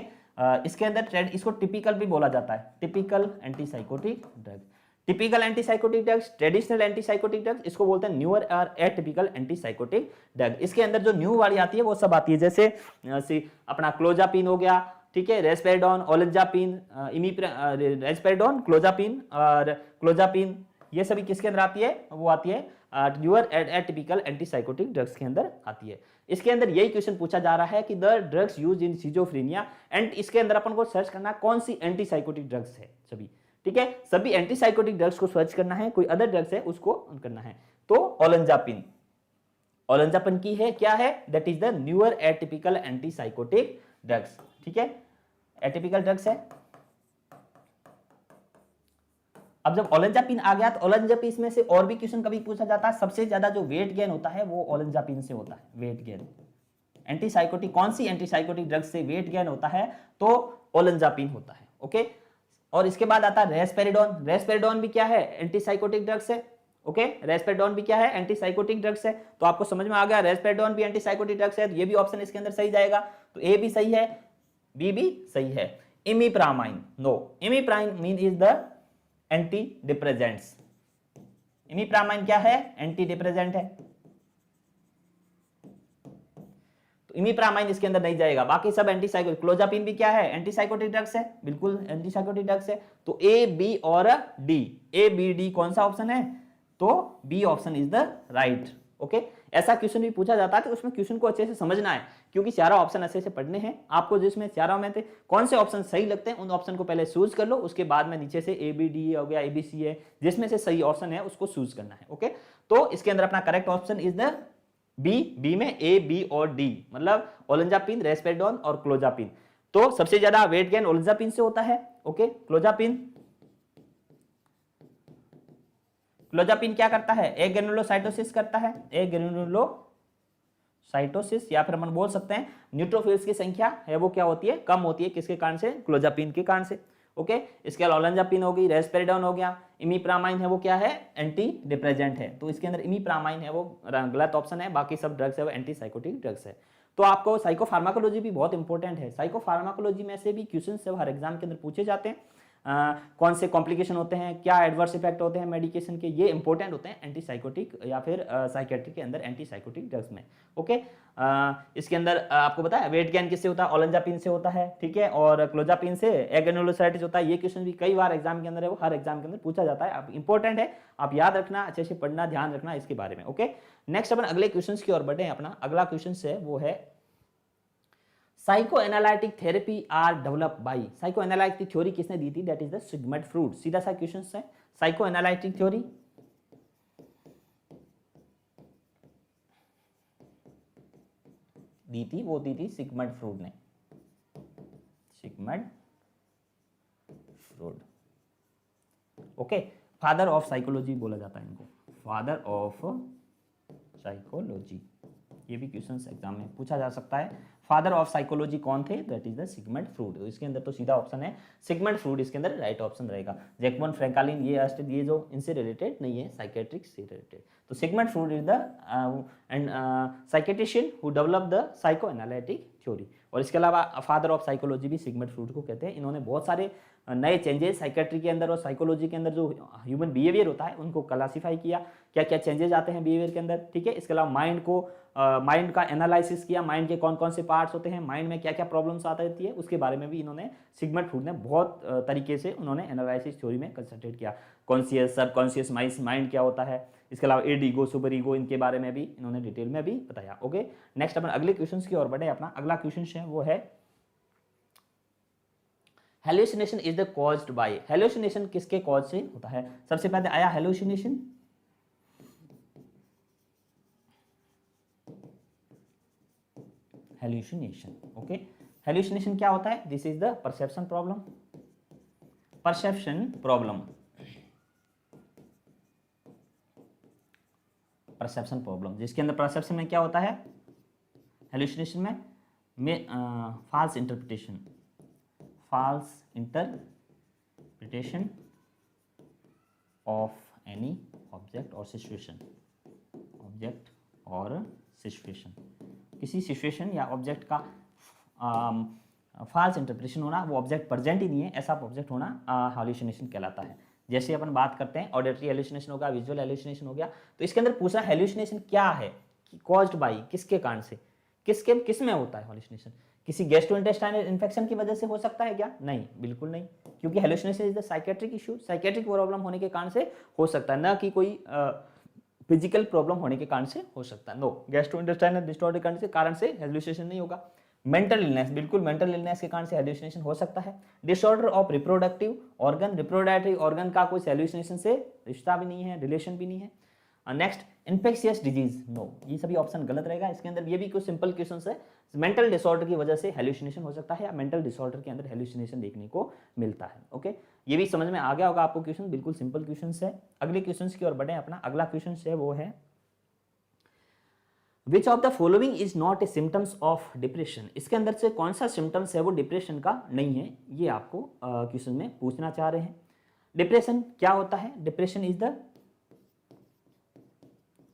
इसके अंदर इसको टिपिकल भी बोला जाता है, typical antipsychotic drug. Typical antipsychotic drugs, traditional antipsychotic drugs, इसको बोलते हैं न्यूअर और एटिपिकल एंटीसाइकोटिक ड्रग। इसके अंदर जो न्यू वाली आती है वो सब आती है, जैसे अपना क्लोजापिन हो गया, ठीक है, रेस्पेरिडोन, ओलेंजापिन, रेस्पेरिडोन, क्लोजापिन और क्लोजापिन, ये सभी किसके अंदर आती है? वो आती है न्यूअर एटिपिकल एंटीसाइकोटिक ड्रग्स के अंदर आती है। इसके अंदर यही क्वेश्चन पूछा जा रहा है कि the drugs use in schizophrenia, and इसके अंदर अपन को सर्च करना कौन सी एंटीसाइकोटिक ड्रग्स है, सभी, ठीक है, सभी एंटीसाइकोटिक ड्रग्स को सर्च करना है, कोई अदर ड्रग्स है उसको करना है। तो ओलेंजापिन, ओलेंजापिन की है क्या है? That is the newer atypical antipsychotic drugs, ठीक है, एटिपिकल ड्रग्स है। अब जब ओलेंजापिन आ गया तो ओलेंजापिन में से और भी क्वेश्चन कभी पूछा जाता है, सबसे ज्यादा जो वेट गेन होता है वो ओलेंजापिन से होता है, वेट गेन। एंटीसाइकोटिक कौन सी एंटीसाइकोटिक ड्रग से वेट गेन होता है? तो ओलेंजापिन होता है, ओके। और इसके बाद आता है रेस्पेरिडोन, रेस्पेरिडोन भी क्या है? एंटीसाइकोटिक ड्रग्स है, ओके, रेस्पेरिडोन भी क्या है? एंटीसाइकोटिक ड्रग्स है। तो आपको समझ में आ गया रेस्पेरिडोन भी एंटीसाइकोटिक ड्रग्स है, तो ये भी ऑप्शन इसके अंदर सही जाएगा। तो ए भी सही है, बी भी सही है। Imipramine, no, imipramine is the antidepressants, imipramine क्या है? एंटी डिप्रेजेंट है, तो इमिप्रामाइन इसके अंदर नहीं जाएगा। बाकी सब एंटीसाइकोटिक, क्लोजापिन भी क्या है? एंटीसाइकोटिक ड्रग्स है, बिल्कुल एंटीसाइकोटिक ड्रग्स है। तो ए, बी और डी, ए, बी, डी कौन सा ऑप्शन है? तो B option is the right, okay. ऐसा क्वेश्चन भी पूछा जाता है तो उसमें क्वेश्चन को अच्छे से समझना है, क्योंकि चारों ऑप्शन अच्छे से पढ़ने हैं आपको। जिसमें चारों में थे कौन से ऑप्शन सही लगते हैं उन ऑप्शन को पहले चूज कर लो, उसके बाद में नीचे से ए, बी, डी हो गया, ए, बी, सी है, जिसमें से सही ऑप्शन है उसको चूज करना है, ओके। तो इसके अंदर अपना correct option is the B, B में ए, बी और डी, मतलब ओलेंजापिन, रेस्पेरिडोन और क्लोजापिन। तो सबसे ज्यादा वेट गेन ओलेंजापिन से होता है, ओके। क्लोजापिन क्या करता है? ए ग्रेनुलोसाइटोसिस करता है, ए ग्रेनुलोसाइटोसिस, या फिर हम बोल सकते हैं न्यूट्रोफिल्स की संख्या है वो क्या होती है? कम होती है, किसके कारण से? क्लोजापिन के कारण से, ओके। इसके अलावा ओलेंजापिन हो गई, रेस्पेरिडोन हो गया, इमिप्रामाइन है वो क्या है? एंटी डिप्रेजेंट है, तो इसके अंदर इमिप्रामाइन है वो गलत ऑप्शन है, बाकी सब ड्रग्स है वो एंटीसाइकोटिक ड्रग्स है। तो आपको साइकोफार्माकोलॉजी भी बहुत इंपॉर्टेंट है, साइकोफार्माकोलॉजी में से भी क्वेश्चन हर एग्जाम के अंदर पूछे जाते हैं। कौन से कॉम्प्लिकेशन होते हैं, क्या एडवर्स इफेक्ट होते हैं मेडिकेशन के, ये इंपॉर्टेंट होते हैं एंटी साइकोटिक या फिर साइकेट्रिक के अंदर एंटी साइकोटिक ड्रग्स में। ओके, इसके अंदर आपको पता है वेट गेन किससे होता है, ओलेंजापिन से होता है, ठीक है, और क्लोजापिन से एग्रेनुलोसाइटिस होता है। ये क्वेश्चन भी कई बार एग्जाम के अंदर है, वो हर एग्जाम के अंदर पूछा जाता है। अब इंपॉर्टेंट है, आप याद रखना, अच्छे से पढ़ना, ध्यान रखना इसके बारे में। ओके, नेक्स्ट अपन अगले क्वेश्चन की ओर बढ़े। अपना अगला क्वेश्चन है वो है psycho analytic therapy are develop by, psycho analytic theory किसने दी थी, that is the Sigmund Freud. सीधा सा क्वेश्चन है, साइको एनालिटिक थ्योरी दी थी, वो दी थी सिगमंड फ्रूड ने, Sigmund Freud. Okay, father of psychology बोला जाता है इनको, फादर ऑफ साइकोलॉजी। ये भी क्वेश्चंस एग्जाम में पूछा जा सकता है। फादर ऑफ साइकोलॉजी कौन थे, that is the Sigmund Freud. इसके अंदर तो सीधा ऑप्शन है सिगमंड फ्रूड, इसके अंदर राइट ऑप्शन रहेगा। जैकमन फ्रैंकलिन ये जो इनसे रिलेटेड नहीं है, साइकेट्रिक से रिलेटेड। तो Sigmund Freud is the and psychiatrist who develop the psycho analytic theory. और इसके अलावा फादर ऑफ साइकोलॉजी भी सिगमंड फ्रूड को कहते हैं। इन्होंने बहुत सारे नए चेंजेस साइकेट्री के अंदर और साइकोलॉजी के अंदर जो ह्यूमन बिहेवियर होता है उनको क्लासीफाई किया, क्या क्या चेंजेस आते हैं बिहेवियर के अंदर, ठीक है। इसके अलावा माइंड का एनालिसिस किया, माइंड के कौन कौन से पार्ट्स होते हैं, माइंड में क्या क्या प्रॉब्लम्स आता रहती है, उसके बारे में भी इन्होंने सिगमंड फ्रूड ने बहुत तरीके से उन्होंने एनालिसिस थ्योरी में कंसंट्रेट किया। कॉन्शियस सब कॉन्शियस माइंड क्या होता है, इसके अलावा एड ईगो सुपर ईगो, इनके बारे में भी इन्होंने डिटेल में भी बताया। ओके, नेक्स्ट अपन अगले क्वेश्चन की ओर बढ़े। अपना अगला क्वेश्चन है वो है hallucination is the caused by, hallucination किसके कॉज से होता है। सबसे पहले आया हेलुसिनेशन, हेलुसिनेशन। ओके, हेलुसिनेशन क्या होता है, this is the perception problem, perception problem, perception problem, जिसके अंदर परसेप्शन में क्या होता है, हेलुसिनेशन में false interpretation, false interpretation of any object or situation, object और situation, किसी सिचुएशन या ऑब्जेक्ट का फॉल्स इंटरप्रिटेशन होना, वो ऑब्जेक्ट प्रेजेंट ही नहीं है ऐसा ऑब्जेक्ट होना हेलुसिनेशन कहलाता है। जैसे अपन बात करते हैं ऑडिटरी हेलुसिनेशन हो गया, विजुअल हेलुसिनेशन हो गया, तो इसके अंदर पूछना हेलुसिनेशन क्या है, कॉज्ड बाय, किसके कारण से, किस में होता है हेलुसिनेशन, किसी गैस्ट्रोइंटेस्टाइनल इन्फेक्शन की वजह से हो सकता है क्या, नहीं, बिल्कुल नहीं, क्योंकि hallucination is the psychiatric issue, psychiatric problem होने के कारण से हो सकता है, ना कि कोई फिजिकल प्रॉब्लम होने के कारण से हो सकता है। नो, गैस्ट्रोइंटेस्टाइनल डिसऑर्डर के कारण से हेलुसिनेशन नहीं होगा। मेंटल इलनेस, बिल्कुल मेंटल इलनेस के कारण से हेलुसिनेशन हो सकता है। Disorder of reproductive organ, reproductive organ का कोई हेलुसिनेशन से रिश्ता भी नहीं है, रिलेशन भी नहीं है। नेक्स्ट, इन्फेक्शियस डिजीज, नो, ये सभी ऑप्शन गलत रहेगा। इसके अंदर ये भी कुछ सिंपल क्वेश्चन है, मेंटल डिसऑर्डर की वजह से हेलुसिनेशन हो सकता है या मेंटल डिसऑर्डर के अंदर हेलुसिनेशन देखने को मिलता है। ओके, ये भी समझ में आ गया होगा आपको क्वेश्चन, बिल्कुल सिंपल क्वेश्चन है। अगले क्वेश्चन की ओर बढ़े। अपना अगला क्वेश्चन है वो है which of the following is not a symptoms of depression, इसके अंदर से कौन सा सिम्टम्स है वो डिप्रेशन का नहीं है, ये आपको क्वेश्चन में पूछना चाह रहे हैं। डिप्रेशन क्या होता है, डिप्रेशन इज द,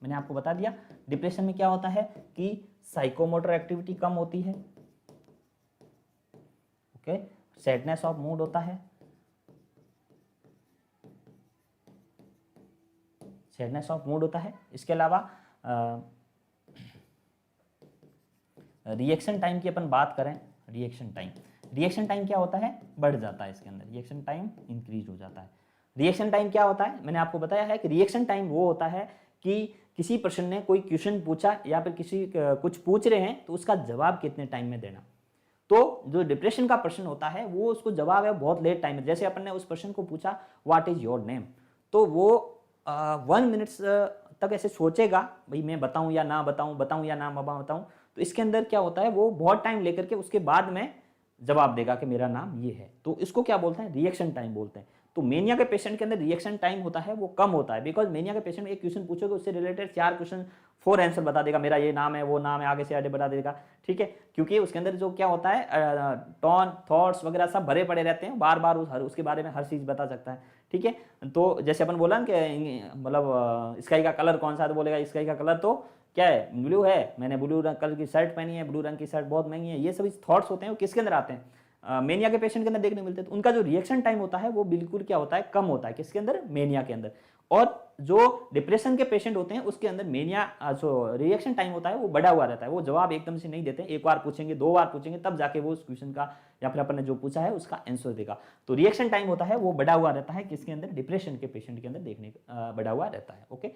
मैंने आपको बता दिया डिप्रेशन में क्या होता है कि साइकोमोटर एक्टिविटी कम होती है, ओके, सैडनेस ऑफ मूड होता है, सैडनेस ऑफ मूड होता है। इसके अलावा रिएक्शन टाइम की अपन बात करें, रिएक्शन टाइम क्या होता है, बढ़ जाता है, इसके अंदर रिएक्शन टाइम इंक्रीज हो जाता है। रिएक्शन टाइम क्या होता है, मैंने आपको बताया है कि रिएक्शन टाइम वो होता है कि किसी पर्सन ने कोई क्वेश्चन पूछा या फिर किसी कुछ पूछ रहे हैं तो उसका जवाब कितने टाइम में देना। तो जो डिप्रेशन का पर्सन होता है वो उसको जवाब है बहुत लेट टाइम में, जैसे अपन ने उस पर्सन को पूछा व्हाट इज योर नेम, तो वो 1 मिनट तक ऐसे सोचेगा भाई मैं बताऊं या ना बताऊं, बताऊं या ना बताऊं, तो इसके अंदर क्या होता है वो बहुत टाइम लेकर के उसके बाद में जवाब देगा कि मेरा नाम ये है, तो इसको क्या बोलते हैं, रिएक्शन टाइम बोलते हैं। तो मेनिया के पेशेंट के अंदर रिएक्शन टाइम होता है वो कम होता है, बिकॉज मेनिया के पेशेंट में एक क्वेश्चन पूछोगे उससे रिलेटेड 4 क्वेश्चन 4 आंसर बता देगा, मेरा ये नाम है वो नाम है, आगे से आगे बता देगा, ठीक है, क्योंकि उसके अंदर जो क्या होता है टॉन थॉट्स वगैरह सब भरे पड़े रहते हैं, बार बार उसके बारे में हर चीज़ बता सकता है, ठीक है। तो जैसे अपन बोला ना कि मतलब स्काई का कलर कौन सा है, तो बोलेगा स्काई का कलर तो क्या है, ब्लू है, मैंने ब्लू रंग कलर की शर्ट पहनी है, ब्लू रंग की शर्ट बहुत महंगी है, ये सभी थॉट्स होते हैं वो किसके अंदर आते हैं, मेनिया के पेशेंट के अंदर देखने को मिलते हैं, तो उनका जो रिएक्शन टाइम होता है वो बिल्कुल क्या होता है, कम होता है। किसके अंदर, मेनिया के अंदर। और जो डिप्रेशन के पेशेंट होते हैं उसके अंदर मेनिया जो रिएक्शन टाइम होता है वो बढ़ा हुआ रहता है, वो जवाब एकदम से नहीं देते, एक बार पूछेंगे, 2 बार पूछेंगे, तब जाके वो उस क्वेश्चन का या फिर अपन ने जो पूछा है उसका आंसर देगा। तो रिएक्शन टाइम होता है वो बढ़ा हुआ रहता है, किसके अंदर, डिप्रेशन के पेशेंट के अंदर देखने बढ़ा हुआ रहता है। ओके,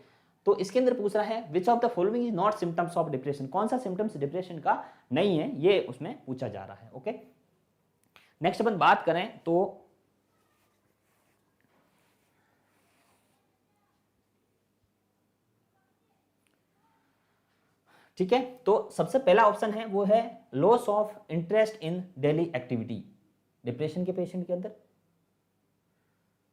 तो इसके अंदर पूछ रहा है which of the following is not symptoms of depression, कौन सा सिम्टम्स डिप्रेशन का नहीं है, ये उसमें पूछा जा रहा है। ओके, नेक्स्ट अपन बात करें तो ठीक है, तो सबसे पहला ऑप्शन है वो है loss of interest in daily activity. Depression के पेशेंट के अंदर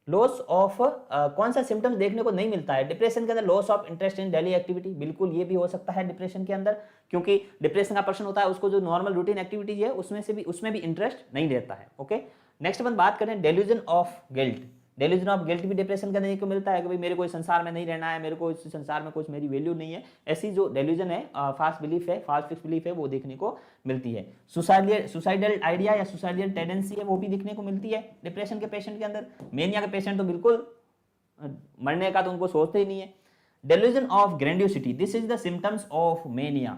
लॉस ऑफ कौन सा सिम्टम्स देखने को नहीं मिलता है डिप्रेशन के अंदर, loss of interest in daily activity, बिल्कुल ये भी हो सकता है डिप्रेशन के अंदर, क्योंकि डिप्रेशन का पर्सन होता है उसको जो नॉर्मल रूटीन एक्टिविटीज है उसमें भी इंटरेस्ट नहीं रहता है। ओके, नेक्स्ट अपन बात करें delusion of guilt. Delusion of guilt भी डिप्रेशन के अंदर को मिलता है कि भाई मेरे को इस संसार में नहीं रहना है, मेरे को इस संसार में कुछ मेरी वैल्यू नहीं है, ऐसी जो डेल्यूजन है, फास्ट बिलीफ है, फास्ट फिक्स बिलीफ है, वो देखने को मिलती है। सुसाइडल आइडिया या सुसाइडल टेंडेंसी है वो भी देखने को मिलती है डिप्रेशन के पेशेंट के अंदर। मेनिया के पेशेंट तो बिल्कुल मरने का तो उनको सोचते ही नहीं है। Delusion of grandiosity, this is the symptoms of mania,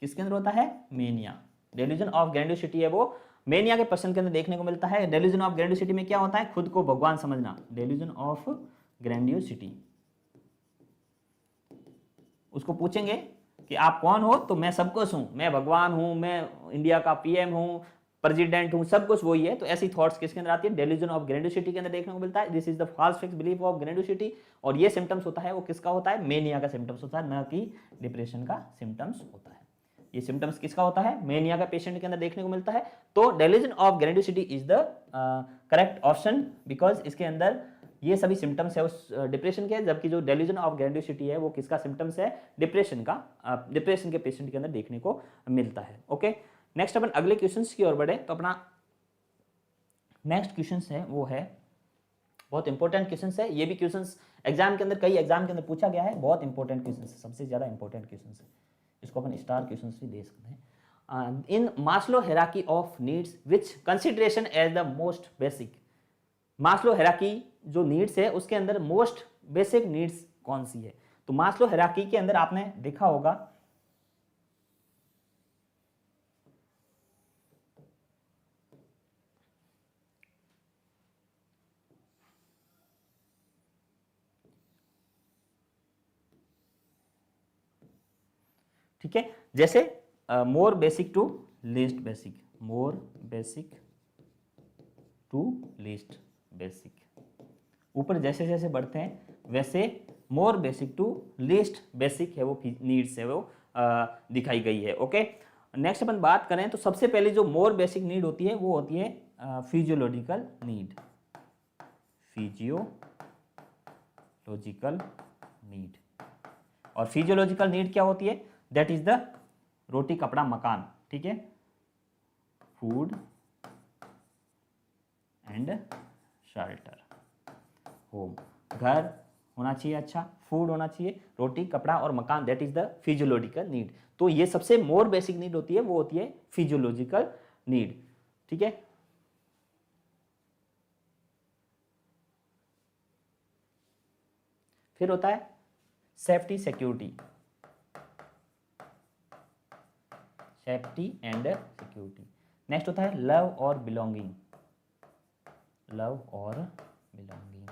किसके अंदर होता है, मेनिया। डेल्यूजन ऑफ ग्रैंडियोसिटी है वो मेनिया के पर्सन के अंदर देखने को मिलता है। डेल्यूजन ऑफ ग्रैंडियोसिटी में क्या होता है, खुद को भगवान समझना। डेल्यूजन ऑफ ग्रैंडियोसिटी, उसको पूछेंगे कि आप कौन हो, तो मैं सब कुछ हूं, मैं भगवान हूं, मैं इंडिया का पीएम हूं, प्रेसिडेंट हूं, सब कुछ वही है। तो ऐसी थॉट्स किसके अंदर आती है, डेल्यूजन ऑफ ग्रैंडियोसिटी के अंदर देखने को मिलता है। This is the false fix belief of grandiosity. और ये सिम्टम्स होता है वो किसका होता है, मेनिया का सिम्टम्स होता है, न कि डिप्रेशन का सिम्टम्स होता है। ये सिम्टम्स किसका होता है, मेनिया का पेशेंट के अंदर देखने को मिलता है। तो delusion of grandiosity is the correct option, because इसके अंदर ये सभी सिम्टम्स है उस डिप्रेशन के, जबकि जो डेल्यूजन ऑफ ग्रैंडियोसिटी है वो किसका सिम्टम्स है, डिप्रेशन का, डिप्रेशन के पेशेंट के अंदर देखने को मिलता है। ओके, नेक्स्ट अपन अगले क्वेश्चंस की ओर बढ़े। तो अपना नेक्स्ट क्वेश्चन है वो है बहुत इंपॉर्टेंट क्वेश्चन है, ये भी क्वेश्चन एग्जाम के अंदर, कई एग्जाम के अंदर पूछा गया है, बहुत इंपॉर्टेंट क्वेश्चन है, सबसे ज्यादा इंपॉर्टेंट क्वेश्चन है, इसको अपन स्टार क्वेश्चन भी दे सकते हैं। In Maslow hierarchy of needs which consideration as the most basic, Maslow hierarchy जो नीड्स है उसके अंदर मोस्ट बेसिक नीड्स कौन सी है। तो मास्लो हायरार्की के अंदर आपने देखा होगा ठीक है, जैसे more basic to least basic, more basic to least basic, ऊपर जैसे जैसे बढ़ते हैं वैसे more basic to least basic है वो नीड्स है वो दिखाई गई है। ओके, नेक्स्ट अपन बात करें तो सबसे पहले जो मोर बेसिक नीड होती है वो होती है फिजियोलॉजिकल नीड, फिजियोलॉजिकल नीड। और फिजियोलॉजिकल नीड क्या होती है, दैट इज द रोटी कपड़ा मकान, ठीक है, फूड एंड शेल्टर, होम, घर होना चाहिए, अच्छा फूड होना चाहिए, रोटी कपड़ा और मकान, that is the physiological need. तो ये सबसे मोर बेसिक नीड होती है वो होती है फिजियोलॉजिकल नीड, ठीक है। फिर होता है safety security, safety and security. Next होता है लव और बिलोंगिंग, लव और बिलोंगिंग,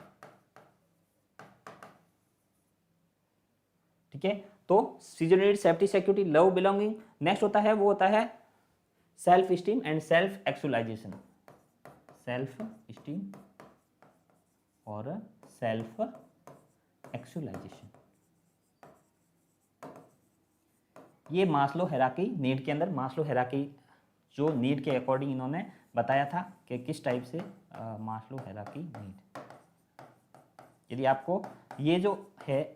ठीक है। तो physiology, safety, security, love, belonging. Next होता है वो होता है self esteem and self actualisation, self esteem और सेल्फ एक्चुअलाइजेशन। ये मास्लो हायरार्की नीड के अंदर, मास्लो हायरार्की जो नीड के अकॉर्डिंग इन्होंने बताया था कि किस टाइप से मास्लो हायरार्की नीड। यदि आपको ये जो है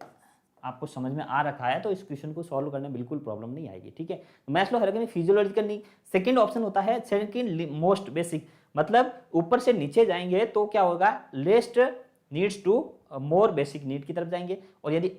आपको समझ में आ रखा है तो इस क्वेश्चन को सॉल्व करने में बिल्कुल प्रॉब्लम नहीं आएगी, ठीक है। मास्लो हायरार्की में फिजियोलॉजिकल नीड सेकंड ऑप्शन होता है, सेकंड मोस्ट बेसिक, मतलब ऊपर से नीचे जाएंगे तो क्या होगा, least needs to more basic need की तरफ जाएंगे, और यदि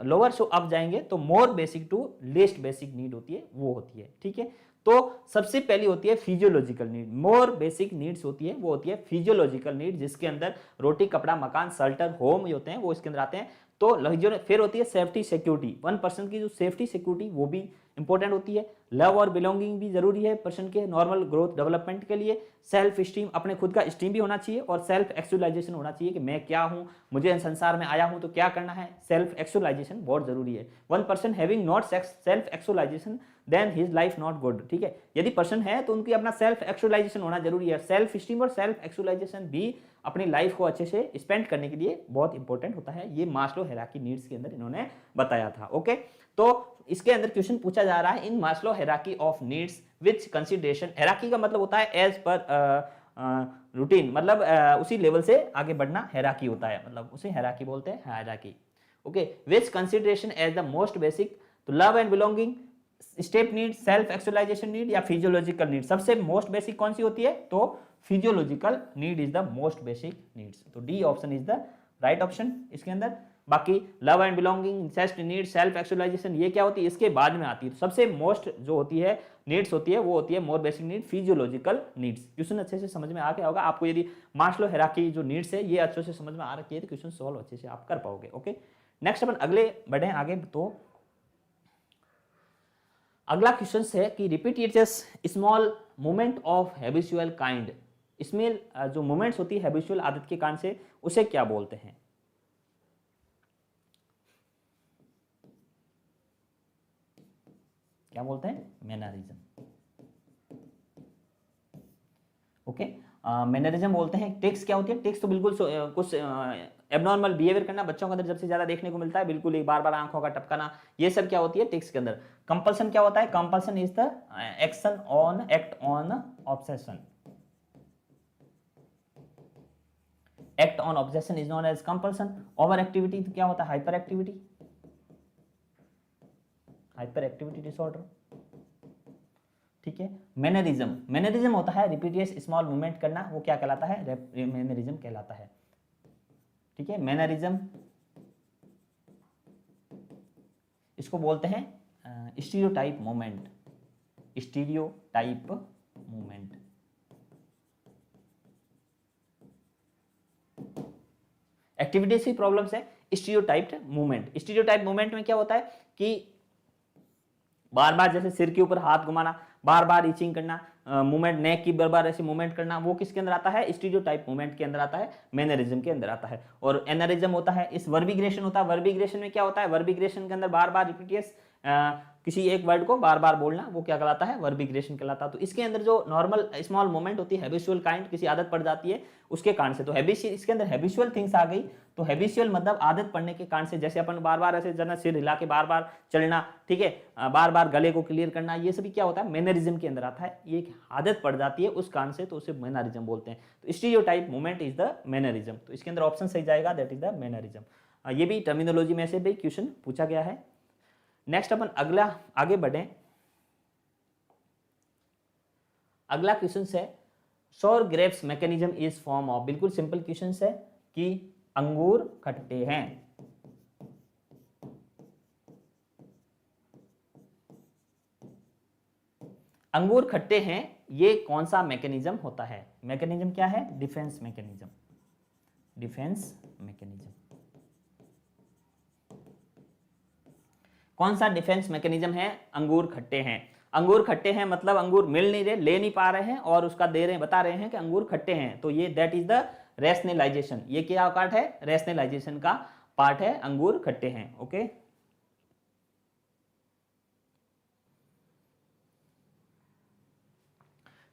लोअर से अप जाएंगे तो more basic to least basic need होती है वो होती है, ठीक है। तो सबसे पहली होती है फिजियोलॉजिकल नीड, मोर बेसिक नीड्स होती है, वो होती है फिजियोलॉजिकल नीड, जिसके अंदर रोटी, कपड़ा, मकान, शेल्टर, होम होते हैं, वो इसके अंदर आते हैं। तो फिर होती है सेफ्टी सिक्योरिटी, वन पर्सन की जो सेफ्टी सिक्योरिटी वो भी इंपॉर्टेंट होती है। लव और बिलोंगिंग भी जरूरी है पर्सन के नॉर्मल ग्रोथ डेवलपमेंट के लिए। सेल्फ स्टीम, अपने खुद का स्टीम भी होना चाहिए, और सेल्फ एक्चुअलाइजेशन होना चाहिए कि मैं क्या हूं, मुझे इस संसार में आया हूं तो क्या करना है। सेल्फ एक्चुअलाइजेशन बहुत जरूरी है। One person having not self actualisation then his life not good, ठीक है। यदि पर्सन है तो उनकी अपना सेल्फ एक्चुअलाइजेशन होना जरूरी है। सेल्फ स्टीम और सेल्फ एक्चुअलाइजेशन भी अपनी लाइफ को अच्छे से स्पेंड करने के लिए बहुत इंपॉर्टेंट होता है। ये मास्लो हायरार्की नीड्स के अंदर इन्होंने बताया था। ओके, तो इसके अंदर क्वेश्चन पूछा जा रहा है in Maslow hierarchy of needs which consideration. Hierarchy का मतलब होता है एज पर रूटीन, मतलब उसी लेवल से आगे बढ़ना हायरार्की होता है, मतलब उसे हायरार्की बोलते हैं, hierarchy. Okay, which consideration as the most basic, तो love and belonging, step need, self actualisation need या फिजियोलॉजिकल नीड। सबसे मोस्ट बेसिक कौन सी होती है, तो physiological need is the most basic needs, तो D option is the right option इसके अंदर। बाकी love and belonging, incest need, self actualisation ये क्या होती है, इसके बाद में आती है। तो सबसे मोस्ट जो होती है नीड्स होती है वो होती है मोर basic need, physiological needs. Question अच्छे से समझ में आ गया होगा आपको। यदि मास्लो हायरार्की जो नीड्स है ये अच्छे से समझ में आ रखी है तो क्वेश्चन सॉल्व अच्छे से आप कर पाओगे। ओके, नेक्स्ट अपन अगले बढ़े आगे। तो अगला क्वेश्चन है कि repeat it's small movement of habitual kind. इसमें जो मूवमेंट्स होती है हैबिचुअल आदत के कारण से, उसे क्या बोलते हैं। क्या बोलते हैं, मैनरिज्म। ओके, मैनरिज्म बोलते हैं। टिक्स क्या होती है, टिक्स तो बिल्कुल कुछ एबनॉर्मल बिहेवियर करना बच्चों के अंदर जब से ज्यादा देखने को मिलता है, बिल्कुल एक बार बार आंखों का टपकाना, ये सब क्या होती है टिक्स के अंदर। कंपल्सन क्या होता है, compulsion is the action on act on obsession, act on obsession is known as compulsion. Over activity क्या होता है, hyper activity, hyper activity disorder, ठीक है। मैनरिज्म, मैनरिज्म होता है रिपीटियस स्मॉल मूवमेंट करना, वो क्या कहलाता है, मैनरिज्म कहलाता है, ठीक है। मैनरिज्म इसको बोलते हैं stereotype movement, stereotype movement. Activities की प्रॉब्लम्स है स्टीरियोटाइप्ड मूवमेंट। स्टीरियोटाइप मूवमेंट में क्या होता है कि बार बार जैसे सिर के ऊपर हाथ घुमाना, बार बार रीचिंग करना, मूवमेंट नेक की बार बार ऐसे मूवमेंट करना, वो किसके अंदर आता है, स्टीरियोटाइप मूवमेंट के अंदर आता है, मैनरिज्म के अंदर आता है। और एनरिज्म होता है, इस वर्बिग्रेशन होता है। वर्बिग्रेशन में क्या होता है, वर्बिग्रेशन के अंदर बार बार रिपीटियस किसी एक वर्ड को बार बार बोलना, वो क्या कहलाता है, वर्बिग्रेशन कहलाता है। तो इसके अंदर जो नॉर्मल स्मॉल मूवमेंट होती है हैबिचुअल काइंड, किसी आदत पड़ जाती है उसके कारण से, तो हैबिचुअल इसके अंदर हैबिचुअल थिंग्स आ गई। तो हैबिचुअल मतलब आदत पड़ने के कारण से, जैसे अपन बार बार ऐसे जना सिर हिला के बार बार चलना, ठीक है, बार बार गले को क्लियर करना, ये सभी क्या होता है मैनरिज्म के अंदर आता है। ये एक आदत पड़ जाती है उस कारण से, तो उसे मैनरिज्म बोलते हैं। तो stereotype movement is the mannerism, तो इसके अंदर ऑप्शन सही जाएगा, दैट इज द मैनरिज्म। ये भी टर्मिनोलॉजी में से भी क्वेश्चन पूछा गया है। नेक्स्ट अपन अगला आगे बढ़े। अगला क्वेश्चन है सोर grapes mechanism is form of, बिल्कुल सिंपल क्वेश्चन है कि अंगूर खट्टे हैं। अंगूर खट्टे हैं, ये कौन सा मैकेनिज्म होता है। मैकेनिज्म क्या है, डिफेंस मैकेनिज्म, डिफेंस मैकेनिज्म। कौन सा डिफेंस मैकेनिज्म है, अंगूर खट्टे हैं। अंगूर खट्टे हैं मतलब अंगूर मिल नहीं रहे, ले नहीं पा रहे हैं, और उसका दे रहे बता रहे हैं कि अंगूर खट्टे हैं, तो ये दैट इज द रेशनलाइजेशन। ये क्या पार्ट है, रेशनलाइजेशन का पार्ट है, अंगूर खट्टे हैं। ओके,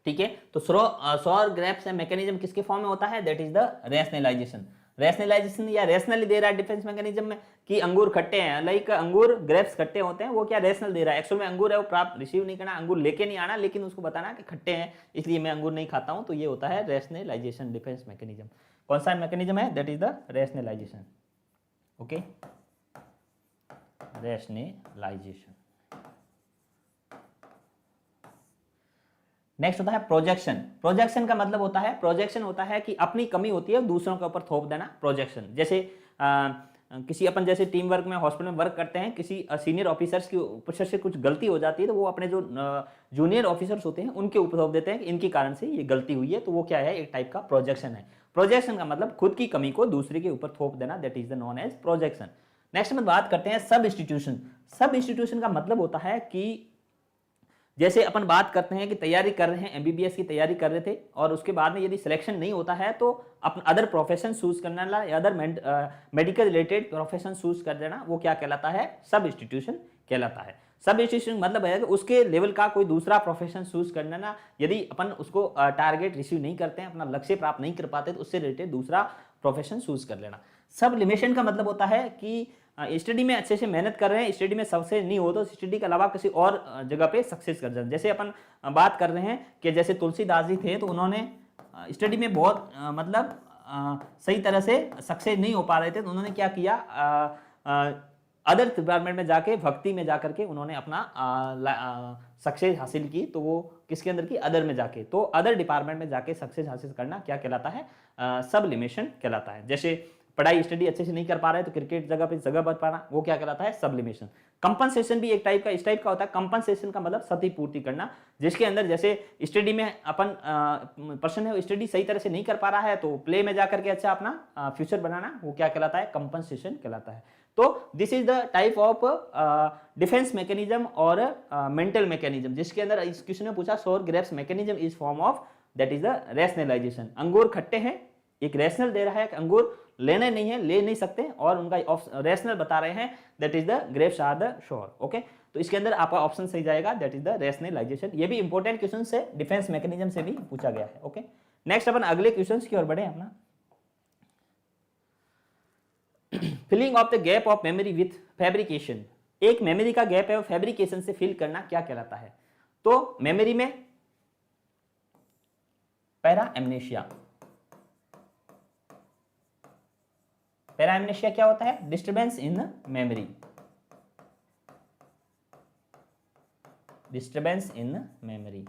ठीक है। तो सोर ग्रेप्स मैकेनिज्म किसके फॉर्म में होता है, that is the rationalisation. Rationalisation या रेशनली दे रहा है डिफेंस मैकेनिज्म में कि अंगूर खट्टे हैं, लाइक अंगूर ग्रेप्स खट्टे होते हैं, वो क्या रेशनल दे रहा है। एक्चुअल में अंगूर है वो प्राप्त रिसीव नहीं करना, अंगूर लेके नहीं आना, लेकिन उसको बताना कि खट्टे हैं इसलिए मैं अंगूर नहीं खाता हूं, तो ये होता है रेशनलाइजेशन डिफेंस मैकेनिज्म। कौन सा मैकेनिज्म है, that is the rationalisation. Okay, rationalisation. Next होता है प्रोजेक्शन। प्रोजेक्शन का मतलब होता है, प्रोजेक्शन होता है कि अपनी कमी होती है दूसरों के ऊपर थोप देना, प्रोजेक्शन। जैसे किसी अपन जैसे टीम वर्क में हॉस्पिटल में वर्क करते हैं, किसी सीनियर ऑफिसर्स की ऊपर से कुछ गलती हो जाती है तो वो अपने जो जूनियर ऑफिसर्स होते हैं उनके ऊपर थोप देते हैं कि इनके कारण से ये गलती हुई है, तो वो क्या है, एक टाइप का प्रोजेक्शन है। प्रोजेक्शन का मतलब खुद की कमी को दूसरे के ऊपर थोप देना, that is the known as projection. Next में बात करते हैं सब इंस्टीट्यूशन। सब इंस्टीट्यूशन का मतलब होता है कि जैसे अपन बात करते हैं कि तैयारी कर रहे हैं, एमबीबीएस की तैयारी कर रहे थे और उसके बाद में यदि सिलेक्शन नहीं होता है तो अपन अदर प्रोफेशन चूज करना या other medical related profession choose कर देना, वो क्या कहलाता है, सब इंस्टीट्यूशन कहलाता है। सब इंस्टीट्यूशन मतलब है कि उसके लेवल का कोई दूसरा प्रोफेशन चूज करना ना, यदि अपन उसको टारगेट रिसीव नहीं करते हैं, अपना लक्ष्य प्राप्त नहीं कर पाते तो उससे रिलेटेड दूसरा प्रोफेशन चूज कर लेना। सब लिमिशन का मतलब होता है कि स्टडी में अच्छे से मेहनत कर रहे हैं, स्टडी में सक्सेस नहीं हो तो स्टडी के अलावा किसी और जगह पे सक्सेस कर जाए। जैसे अपन बात कर रहे हैं कि जैसे तुलसीदास जी थे तो उन्होंने स्टडी में बहुत मतलब सही तरह से सक्सेस नहीं हो पा रहे थे, तो उन्होंने क्या किया, अदर डिपार्टमेंट में जाके भक्ति में जाकर के उन्होंने अपना सक्सेस हासिल की। तो वो किसके अंदर की, अदर में जाके, तो अदर डिपार्टमेंट में जाके सक्सेस हासिल करना क्या कहलाता है, सब लिमिशन कहलाता है। जैसे पढ़ाई स्टडी अच्छे से नहीं कर पा रहे तो क्रिकेट जगह पे जगह बच पाना, वो क्या कहलाता है, सब्लिमेशन। कंपनसेशन भी एक टाइप का इस टाइप का होता है। कंपनसेशन का मतलब क्षतिपूर्ति करना, जिसके अंदर जैसे स्टडी में अपन पर्सन है स्टडी सही तरह से नहीं कर पा रहा है तो प्ले में जाकर के अच्छा अपना फ्यूचर बनाना, वो क्या कहलाता है, कंपनसेशन कहलाता है। तो this is the type of defence mechanism और मेंटल मैकेनिज्म, जिसके अंदर इस क्वेश्चन में पूछा sour grapes mechanism is form of, that is the rationalisation. अंगूर खट्टे हैं, एक रैशनल दे रहा है कि अंगूर लेने नहीं है, ले नहीं सकते, और उनका रैशनल बता रहे हैं, that is the grapes are the sour. Okay, तो इसके अंदर आपका ऑप्शन सही जाएगा, दैट इज द रैशनलाइजेशन। ये भी इंपॉर्टेंट क्वेश्चन से डिफेंस मैकेनिज्म से भी पूछा गया है। ओके, नेक्स्ट अपन अगले क्वेश्चन की ओर बढ़े अपना। Filling of the gap of memory with fabrication. एक मेमोरी का गैप है वो फैब्रिकेशन से फिल करना क्या कहलाता है। तो मेमोरी में पैरा एमनेशिया, पैरा एमनेशिया क्या होता है, disturbance in memory, disturbance in memory.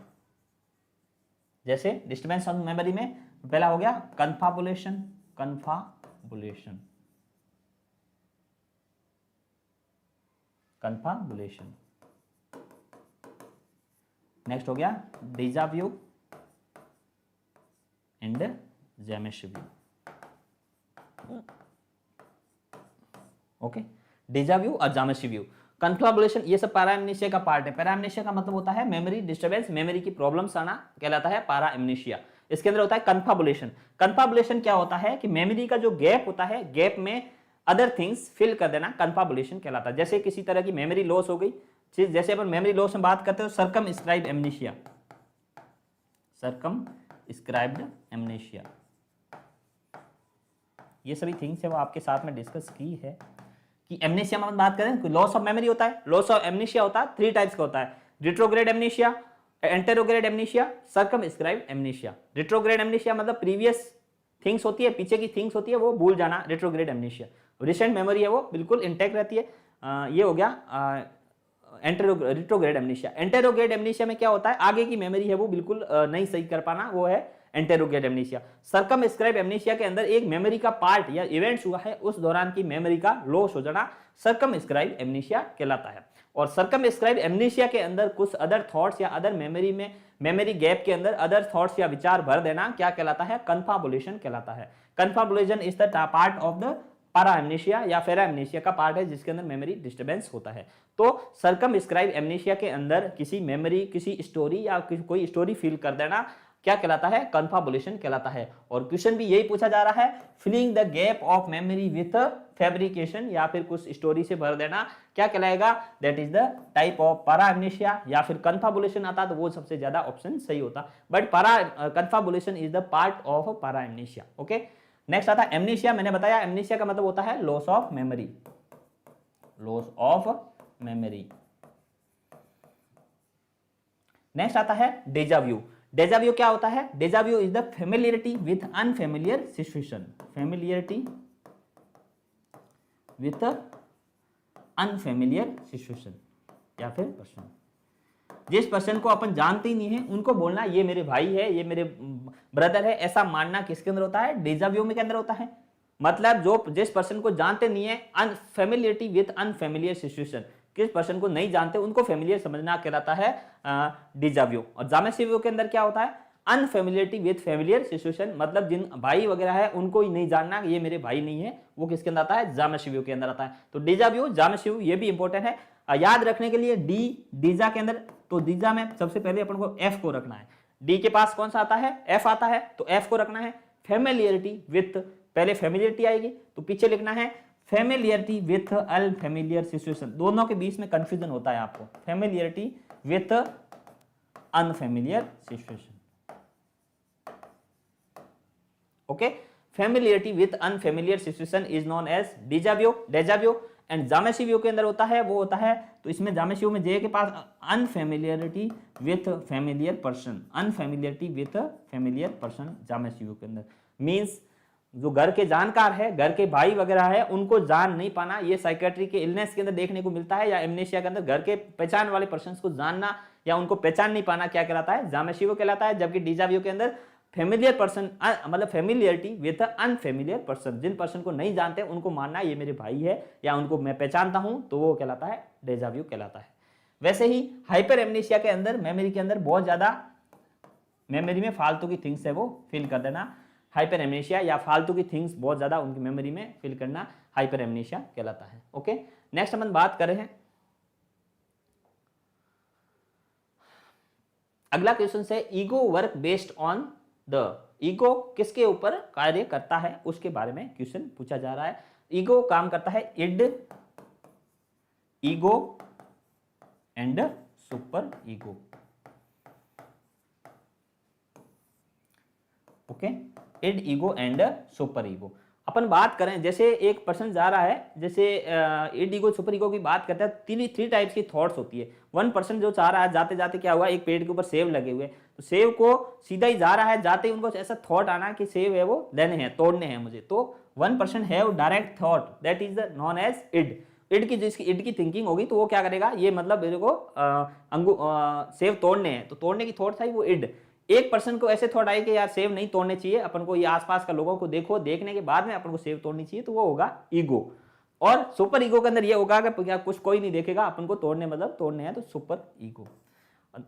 जैसे डिस्टर्बेंस ऑन मेमोरी में पहला हो गया कन्फाबुलेशन, कन्फाबुलेशन, कन्फाबुलेशन। नेक्स्ट हो गया deja vu and jamais vu. Okay, deja vu और जामेट्री व्यू, कन्फ्लाबुलेशन, ये सब पैरा एमनेशिया का पार्ट है। पैरा एमनेशिया का मतलब होता है मेमोरी डिस्टर्बेंस, मेमोरी की प्रॉब्लम्स आना कहलाता है पैरा एमनेशिया। इसके अंदर होता है कन्फाबुलेशन। कन्फाबुलेशन क्या होता है कि मेमोरी का जो गैप होता है, गैप में अदर थिंग्स फिल कर देना, कन्फाबुलेशन कहलाता है। जैसे किसी तरह की मेमोरी लॉस हो गई, जैसे अपन मेमोरी लॉस में बात करते हो सर्कमस्क्राइब्ड एमनेशिया, सर्कमस्क्राइब्ड एमनेशिया, ये सभी थिंग्स है वो आपके साथ में डिस्कस की है कि एमनेशिया में बात करें, लॉस ऑफ मेमोरी होता है, लॉस ऑफ एमनेशिया होता है, 3 टाइप्स का होता है, retrograde amnesia, anterograde amnesia, circumscribed amnesia. Retrograde amnesia मतलब प्रीवियस थिंग्स होती है, पीछे की थिंग्स होती है वो भूल जाना, रिट्रोग्रेड एमनेशिया। रिसेंट मेमोरी है वो बिल्कुल इंटैक्ट रहती है, ये हो गया रिट्रोग्रेड एमनेशिया। एंटेरोग्रेड एमनेशिया में क्या होता है, आगे की मेमोरी है वो बिल्कुल नहीं सही कर पाना, वो है एंटेरोग्रेड एमनेशिया। सर्कमस्क्राइब्ड एमनेशिया के अंदर एक मेमोरी का पार्ट या इवेंट्स हुआ है उस दौरान की मेमोरी का लॉस हो जाना सर्कमस्क्राइब्ड एमनेशिया कहलाता है। और सर्कमस्क्राइब्ड एमनेशिया के अंदर कुछ अदर थॉट्स या अदर मेमोरी में मेमोरी गैप के अंदर अदर थॉट्स या विचार भर देना क्या कहलाता है, कन्फाबुलेशन कहलाता है। Confabulation is the part of the para amnesia या फेरा एमनेशिया का पार्ट है जिसके अंदर मेमोरी डिस्टर्बेंस होता है। तो सर्कमस्क्राइब्ड एमनेशिया के अंदर किसी मेमोरी, किसी स्टोरी या कोई स्टोरी फील कर देना क्या कहलाता है, कन्फाबुलेशन कहलाता है। और क्वेश्चन भी यही पूछा जा रहा है, filling the gap of memory with fabrication, या फिर कुछ स्टोरी से भर देना क्या कहलाएगा, that is the type of para amnesia. या फिर कन्फाबुलेशन आता तो वो सबसे ज्यादा ऑप्शन सही होता, but confabulation is the part of para amnesia. Okay, next आता है एमनेशिया। मैंने बताया एमनेशिया का मतलब होता है loss of memory, loss of memory. Next आता है डेजा व्यू। डेजा व्यू क्या होता है, deja vu is the familiarity with unfamiliar situation, familiarity with unfamiliar situation या फिर पर्सन। जिस पर्सन को अपन जानते ही नहीं है उनको बोलना ये मेरे भाई है, ये मेरे ब्रदर है, ऐसा मानना किसके अंदर होता है, डेजा व्यू में के अंदर होता है। मतलब जो जिस पर्सन को जानते नहीं है, अनफेमिलियरिटी विथ अनफेमिलियर सिचुएशन, किस पर्सन को नहीं जानते उनको फेमिलियर समझना कहलाता है डिजाव्यू। और जामेशिव्यू के अंदर क्या होता है, अनफेमिलियरिटी विथ फेमिलियर सिचुएशन, मतलब जिन भाई वगैरह है उनको ही नहीं जानना ये मेरे भाई नहीं है, वो किसके अंदर आता है, जामेशिव्यू के अंदर आता है। तो डिजाव्यू, जामेशिव्यू, ये भी इंपॉर्टेंट है याद रखने के लिए। डीजा के अंदर, तो डीजा में सबसे पहले अपन को एफ को रखना है, डी के पास कौन सा आता है, एफ आता है, तो एफ को रखना है। फेमिलियरिटी विथ, पहले फेमिलियरिटी आएगी तो पीछे लिखना है फेमिलियरिटी विथ अनफेमिलियर सिचुएशन, दोनों के बीच में कंफ्यूजन होता है आपको, familiarity with unfamiliar situation. Okay, familiarity with unfamiliar situation is known as deja vu, deja vu. And jamais vu के अंदर होता है, वो होता है, तो इसमें जामेशिव्यू में जे के पास unfamiliarity with familiar person, unfamiliarity with familiar person jamais vu के अंदर, मींस जो घर के जानकार है, घर के भाई वगैरह है, उनको जान नहीं पाना, ये साइकेट्री के इलनेस के अंदर देखने को मिलता है, या एमनेशिया के अंदर घर के पहचान वाले पर्सन को जानना या उनको पहचान नहीं पाना क्या कहलाता है, जामेशिव्यू कहलाता है। जबकि डिजाव्यू के अंदर फेमिलियर पर्सन, मतलब फेमिलियरिटी विथ अनफेमिलियर पर्सन, जिन पर्सन को नहीं जानते उनको मानना ये मेरे भाई है या उनको मैं पहचानता हूं, तो वो कहलाता है डेजाव्यू कहलाता है। वैसे ही हाइपर एमनेशिया के अंदर, मेमोरी के अंदर बहुत ज्यादा मेमोरी में फालतू की थिंग्स है वो फिल कर देना, हाइपर एमनेशिया, या फालतू की थिंग्स बहुत ज्यादा उनकी मेमोरी में फिल करना हाइपर एमनेशिया कहलाता है। ओके, नेक्स्ट अपन बात कर रहे हैं, अगला क्वेश्चन से ego work based on the, ego किसके ऊपर कार्य करता है उसके बारे में क्वेश्चन पूछा जा रहा है। ईगो काम करता है id, ego and superego. Okay, id, ego and superego. अपन बात करें, जैसे एक पर्सन जा रहा है, जैसे इड, ईगो, सुपर ईगो की बात करते हैं, थ्री टाइप्स की थॉट्स होती है। वन पर्सन जो चाह रहा है, जाते जाते क्या हुआ, एक पेड़ के ऊपर सेब लगे हुए, तो सेब को सीधा ही जा रहा है, जाते ही उनको ऐसा थॉट आना कि सेब है वो लेने हैं, तोड़ने हैं मुझे, तो one person have direct thought, that is known as id. Id की जिसकी इड की थिंकिंग होगी तो वो क्या करेगा, ये मतलब मेरे को सेब तोड़ने हैं, तो तोड़ने की थॉट था वो इड। एक पर्सन को ऐसे थॉट आई कि यार सेब नहीं तोड़ने चाहिए, अपन को ये आसपास का लोगों को देखो, देखने के बाद में अपन को सेब तोड़नी चाहिए, तो वो होगा ईगो। और सुपर ईगो के अंदर ये होगा कि क्या कुछ कोई नहीं देखेगा, अपन को तोड़ने मतलब तोड़ने हैं, तो सुपर ईगो,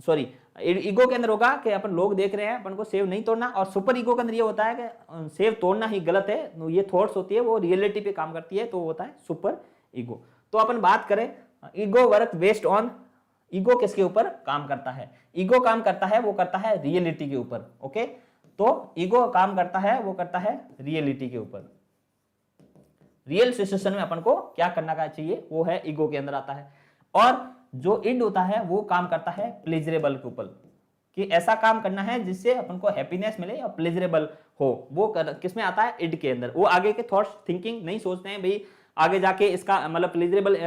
सॉरी ईगो के अंदर होगा कि अपन लोग देख रहे हैं, अपन को सेब नहीं तोड़ना। और सुपर ईगो के अंदर ये होता है कि सेब तोड़ना ही गलत है, तो ये थॉट्स होती है वो रियलिटी पे काम करती है, तो वो होता है सुपर ईगो। तो अपन बात करें ego work based on, ego किसके ऊपर काम करता है, ईगो काम करता है, वो करता है रियलिटी के ऊपर। ओके, तो ईगो काम करता है, वो करता है रियलिटी के ऊपर, रियल सिचुएशन में अपन को क्या करना का चाहिए वो है ईगो के अंदर आता है। और जो इड होता है वो काम करता है प्लेजरेबल के ऊपर, कि ऐसा काम करना है जिससे अपन को हैप्पीनेस मिले और प्लेजरेबल हो, वो किसमें आता है, इड के अंदर। वो आगे के थॉट्स थिंकिंग नहीं सोचते हैं भाई आगे जाके इसका मतलब प्लेजरेबल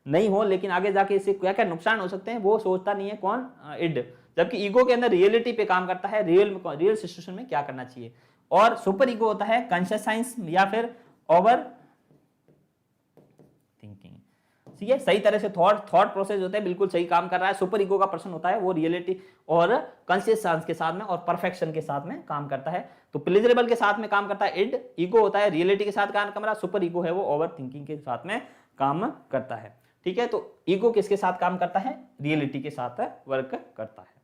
नहीं हो, लेकिन आगे जाके इससे क्या क्या नुकसान हो सकते हैं वो सोचता नहीं है, कौन, इड। जबकि ईगो के अंदर रियलिटी पे काम करता है, रियल सिचुएशन में क्या करना चाहिए। और सुपर ईगो होता है कॉन्शियस साइंस या फिर ओवर थिंकिंग, ठीक है, सही तरह से थॉट प्रोसेस होता है, बिल्कुल सही काम कर रहा है। सुपर ईगो का पर्सन होता है वो रियलिटी और कॉन्शियस साइंस के साथ में और परफेक्शन के साथ में काम करता है। तो प्लेजरेबल के साथ में काम करता है इड, ईगो होता है रियलिटी के साथ काम कर रहा है, सुपर ईगो है वो ओवर थिंकिंग के साथ में काम करता है। ठीक है, तो ईगो किसके साथ काम करता है, रियलिटी के साथ वर्क करता है।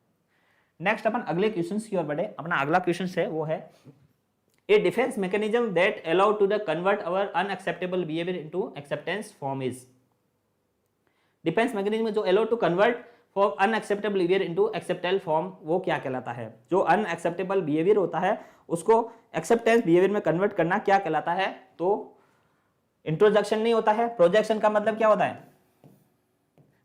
नेक्स्ट अपन अगले क्वेश्चन की ओर बढ़े। अपना अगला क्वेश्चन है वो है a defence mechanism that allow to the convert our unacceptable behaviour into acceptance form is. Defence mechanism जो allow to convert for unacceptable behaviour into acceptable form, वो क्या कहलाता है। जो अनएक्सेप्टेबल बिहेवियर होता है उसको एक्सेप्टेंस बिहेवियर में कन्वर्ट करना क्या कहलाता है। तो इंट्रोजेक्शन नहीं होता है। प्रोजेक्शन का मतलब क्या होता है,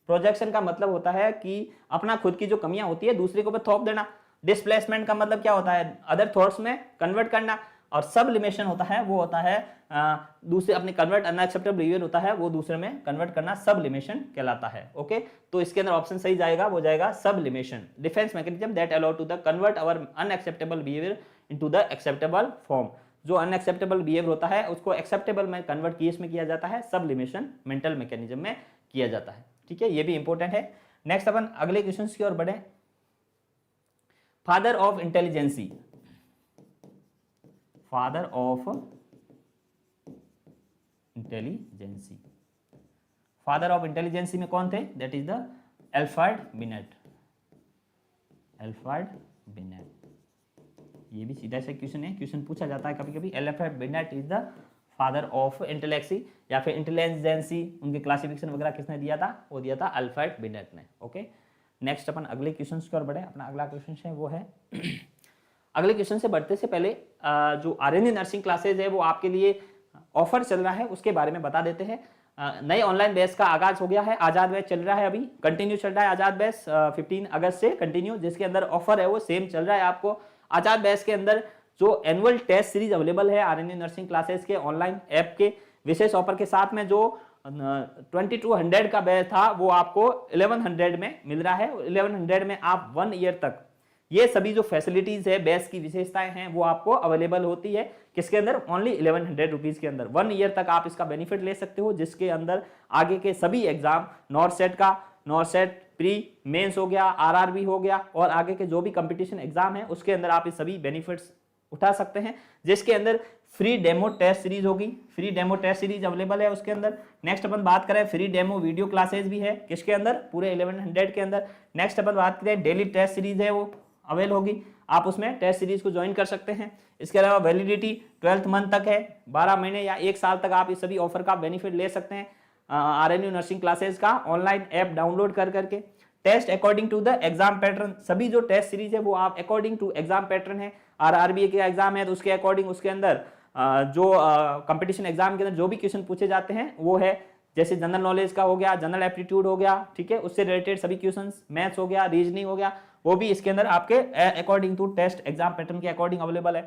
प्रोजेक्शन का मतलब होता है कि अपना खुद की जो कमियां होती है दूसरे के ऊपर थोप देना। डिस्प्लेसमेंट का मतलब क्या होता है, अदर थॉट्स में कन्वर्ट करना। और सबलिमेशन होता है वो होता है दूसरे अपने कन्वर्ट अनएक्सेप्टेबल बिहेवियर होता है वो दूसरे में कन्वर्ट करना, सबलिमेशन कहलाता है। ओके, तो इसके अंदर ऑप्शन सही जाएगा, वो जाएगा sublimation. Defence mechanism that allow to the convert our unacceptable behaviour into the acceptable form. जो अनएक्सेप्टेबल बिहेवियर होता है उसको एक्सेप्टेबल में कन्वर्ट किस किया जाता है, सबलिमेशन मेंटल मैकेनिज्म में किया जाता है। ठीक है, ये भी इंपॉर्टेंट है। नेक्स्ट अपन अगले क्वेश्चन की ओर बढ़े। Father of intelligence, father of intelligence. Father of intelligence में कौन थे? That is the Alfred Binet. Alfred Binet, ये भी सीधा सा क्वेश्चन है, क्वेश्चन पूछा जाता है कभी कभी। Alfred Binet is the father of intellect या फिर इंटेलिजेंसी। उनके क्लासिफिकेशन वगैरह किसने दिया था? वो दिया था एल्फ्रेड बिनेट ने। ओके, नेक्स्ट अपन अगले क्वेश्चन की ओर बढ़े। अपना अगला क्वेश्चन है वो है अगले क्वेश्चन से बढ़ते से पहले जो आरएनए नर्सिंग क्लासेज है वो आपके लिए ऑफर चल रहा है, उसके बारे में बता देते हैं। नए ऑनलाइन बैच का आगाज हो गया है। आजाद बैच चल रहा है, अभी कंटिन्यू चल रहा है आजाद बैच 15 अगस्त से कंटिन्यू, जिसके अंदर ऑफर है वो सेम चल रहा है आपको। आजाद बैच के अंदर जो एनुअल टेस्ट सीरीज अवेलेबल है आरएनए नर्सिंग क्लासेस के ऑनलाइन ऐप के विशेष ऑफर के साथ में, जो 2200 का बैच था वो आपको 1100 में मिल रहा है। 1100 में आप 1 ईयर तक ये सभी जो फैसिलिटीज है, बैच की विशेषताएं हैं, वो आपको अवेलेबल होती है। किसके अंदर? ओनली 1100 रुपीज के अंदर 1 ईयर तक आप इसका बेनिफिट ले सकते हो, जिसके अंदर आगे के सभी एग्जाम, नॉर्सेट का, नॉर्सेट प्री मेंस हो गया, आरआरबी हो गया, और आगे के जो भी कंपटीशन एग्जाम है उसके अंदर आप ये सभी बेनिफिट्स उठा सकते हैं, जिसके अंदर फ्री डेमो टेस्ट सीरीज होगी। Free demo test series available है उसके अंदर। नेक्स्ट अपन बात करें, फ्री डेमो वीडियो क्लासेस भी है किसके अंदर? पूरे 1100 के अंदर। नेक्स्ट अपन बात करें, डेली टेस्ट सीरीज है वो अवेल होगी, आप उसमें टेस्ट सीरीज को ज्वाइन कर सकते हैं। इसके अलावा वैलिडिटी 12th मंथ तक है, 12 महीने या 1 साल तक आप इस सभी ऑफर का बेनिफिट ले सकते हैं आरएनयू नर्सिंग क्लासेस का ऑनलाइन ऐप डाउनलोड कर करके। Test according to the exam pattern, सभी जो टेस्ट सीरीज है वो आप अकॉर्डिंग टू एग्जाम पैटर्न है। आरआरबी का एग्जाम है तो उसके अकॉर्डिंग उसके अंदर जो कंपटीशन एग्जाम के अंदर जो भी क्वेश्चन पूछे जाते हैं वो है, जैसे जनरल नॉलेज का हो गया, जनरल एप्टीट्यूड हो गया, ठीक है, उससे रिलेटेड सभी क्वेश्चंस, मैथ्स हो गया, रीजनिंग हो गया, वो भी इसके अंदर आपके according to test exam pattern के अकॉर्डिंग अवेलेबल है।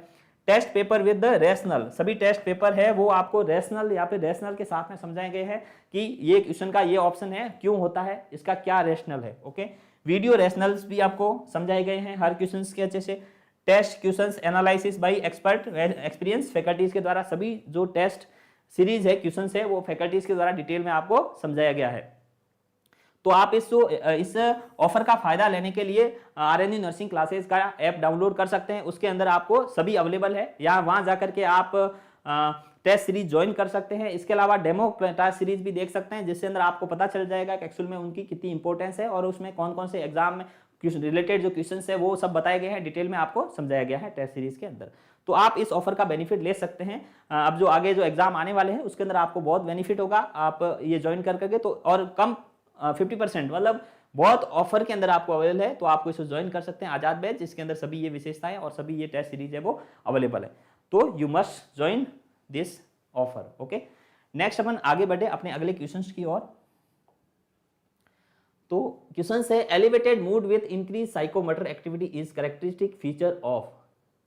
Test paper with the rational, सभी टेस्ट पेपर है वो आपको रेशनल या फिर रेशनल के साथ में समझाए गए हैं कि ये क्वेश्चन का ये ऑप्शन है, क्यों होता है, इसका क्या रेशनल है। ओके, वीडियो रेशनल्स भी आपको समझाए गए हैं हर क्वेश्चन के अच्छे से। Test questions analysis by expert experience faculties के द्वारा, सभी जो टेस्ट सीरीज है क्वेश्चंस है वो फैकल्टीज के द्वारा डिटेल में आपको समझाया गया है। तो आप इस ऑफर का फायदा लेने के लिए आरएनयू नर्सिंग क्लासेस का ऐप डाउनलोड कर सकते हैं। उसके अंदर आपको सभी अवेलेबल है, या वहां जाकर के आप टेस्ट सीरीज ज्वाइन कर सकते हैं। इसके अलावा डेमो टेस्ट सीरीज भी देख सकते हैं, जिसके अंदर आपको पता चल जाएगा कि एक्चुअल में उनकी कितनी इंपॉर्टेंस है और उसमें कौन कौन से एग्जाम में रिलेटेड जो क्वेश्चंस है वो सब बताए गए हैं, डिटेल में आपको समझाया गया है टेस्ट सीरीज के अंदर। तो आप इस ऑफर का बेनिफिट ले सकते हैं। अब जो आगे जो एग्जाम आने वाले हैं उसके अंदर आपको बहुत बेनिफिट होगा, आप ये ज्वाइन कर करके, तो और कम 50% मतलब बहुत ऑफर के अंदर आपको अवेलेबल है, तो आपको इसे ज्वाइन कर सकते हैं आजाद बैच, जिसके अंदर सभी ये विशेषताएं और सभी ये टेस्ट सीरीज है वो अवेलेबल है। तो you must join this offer. Okay, next अपन आगे बढ़े अपने अगले क्वेश्चंस की ओर। तो क्वेश्चन है, elevated mood with increase psychomotor activity is characteristic feature of.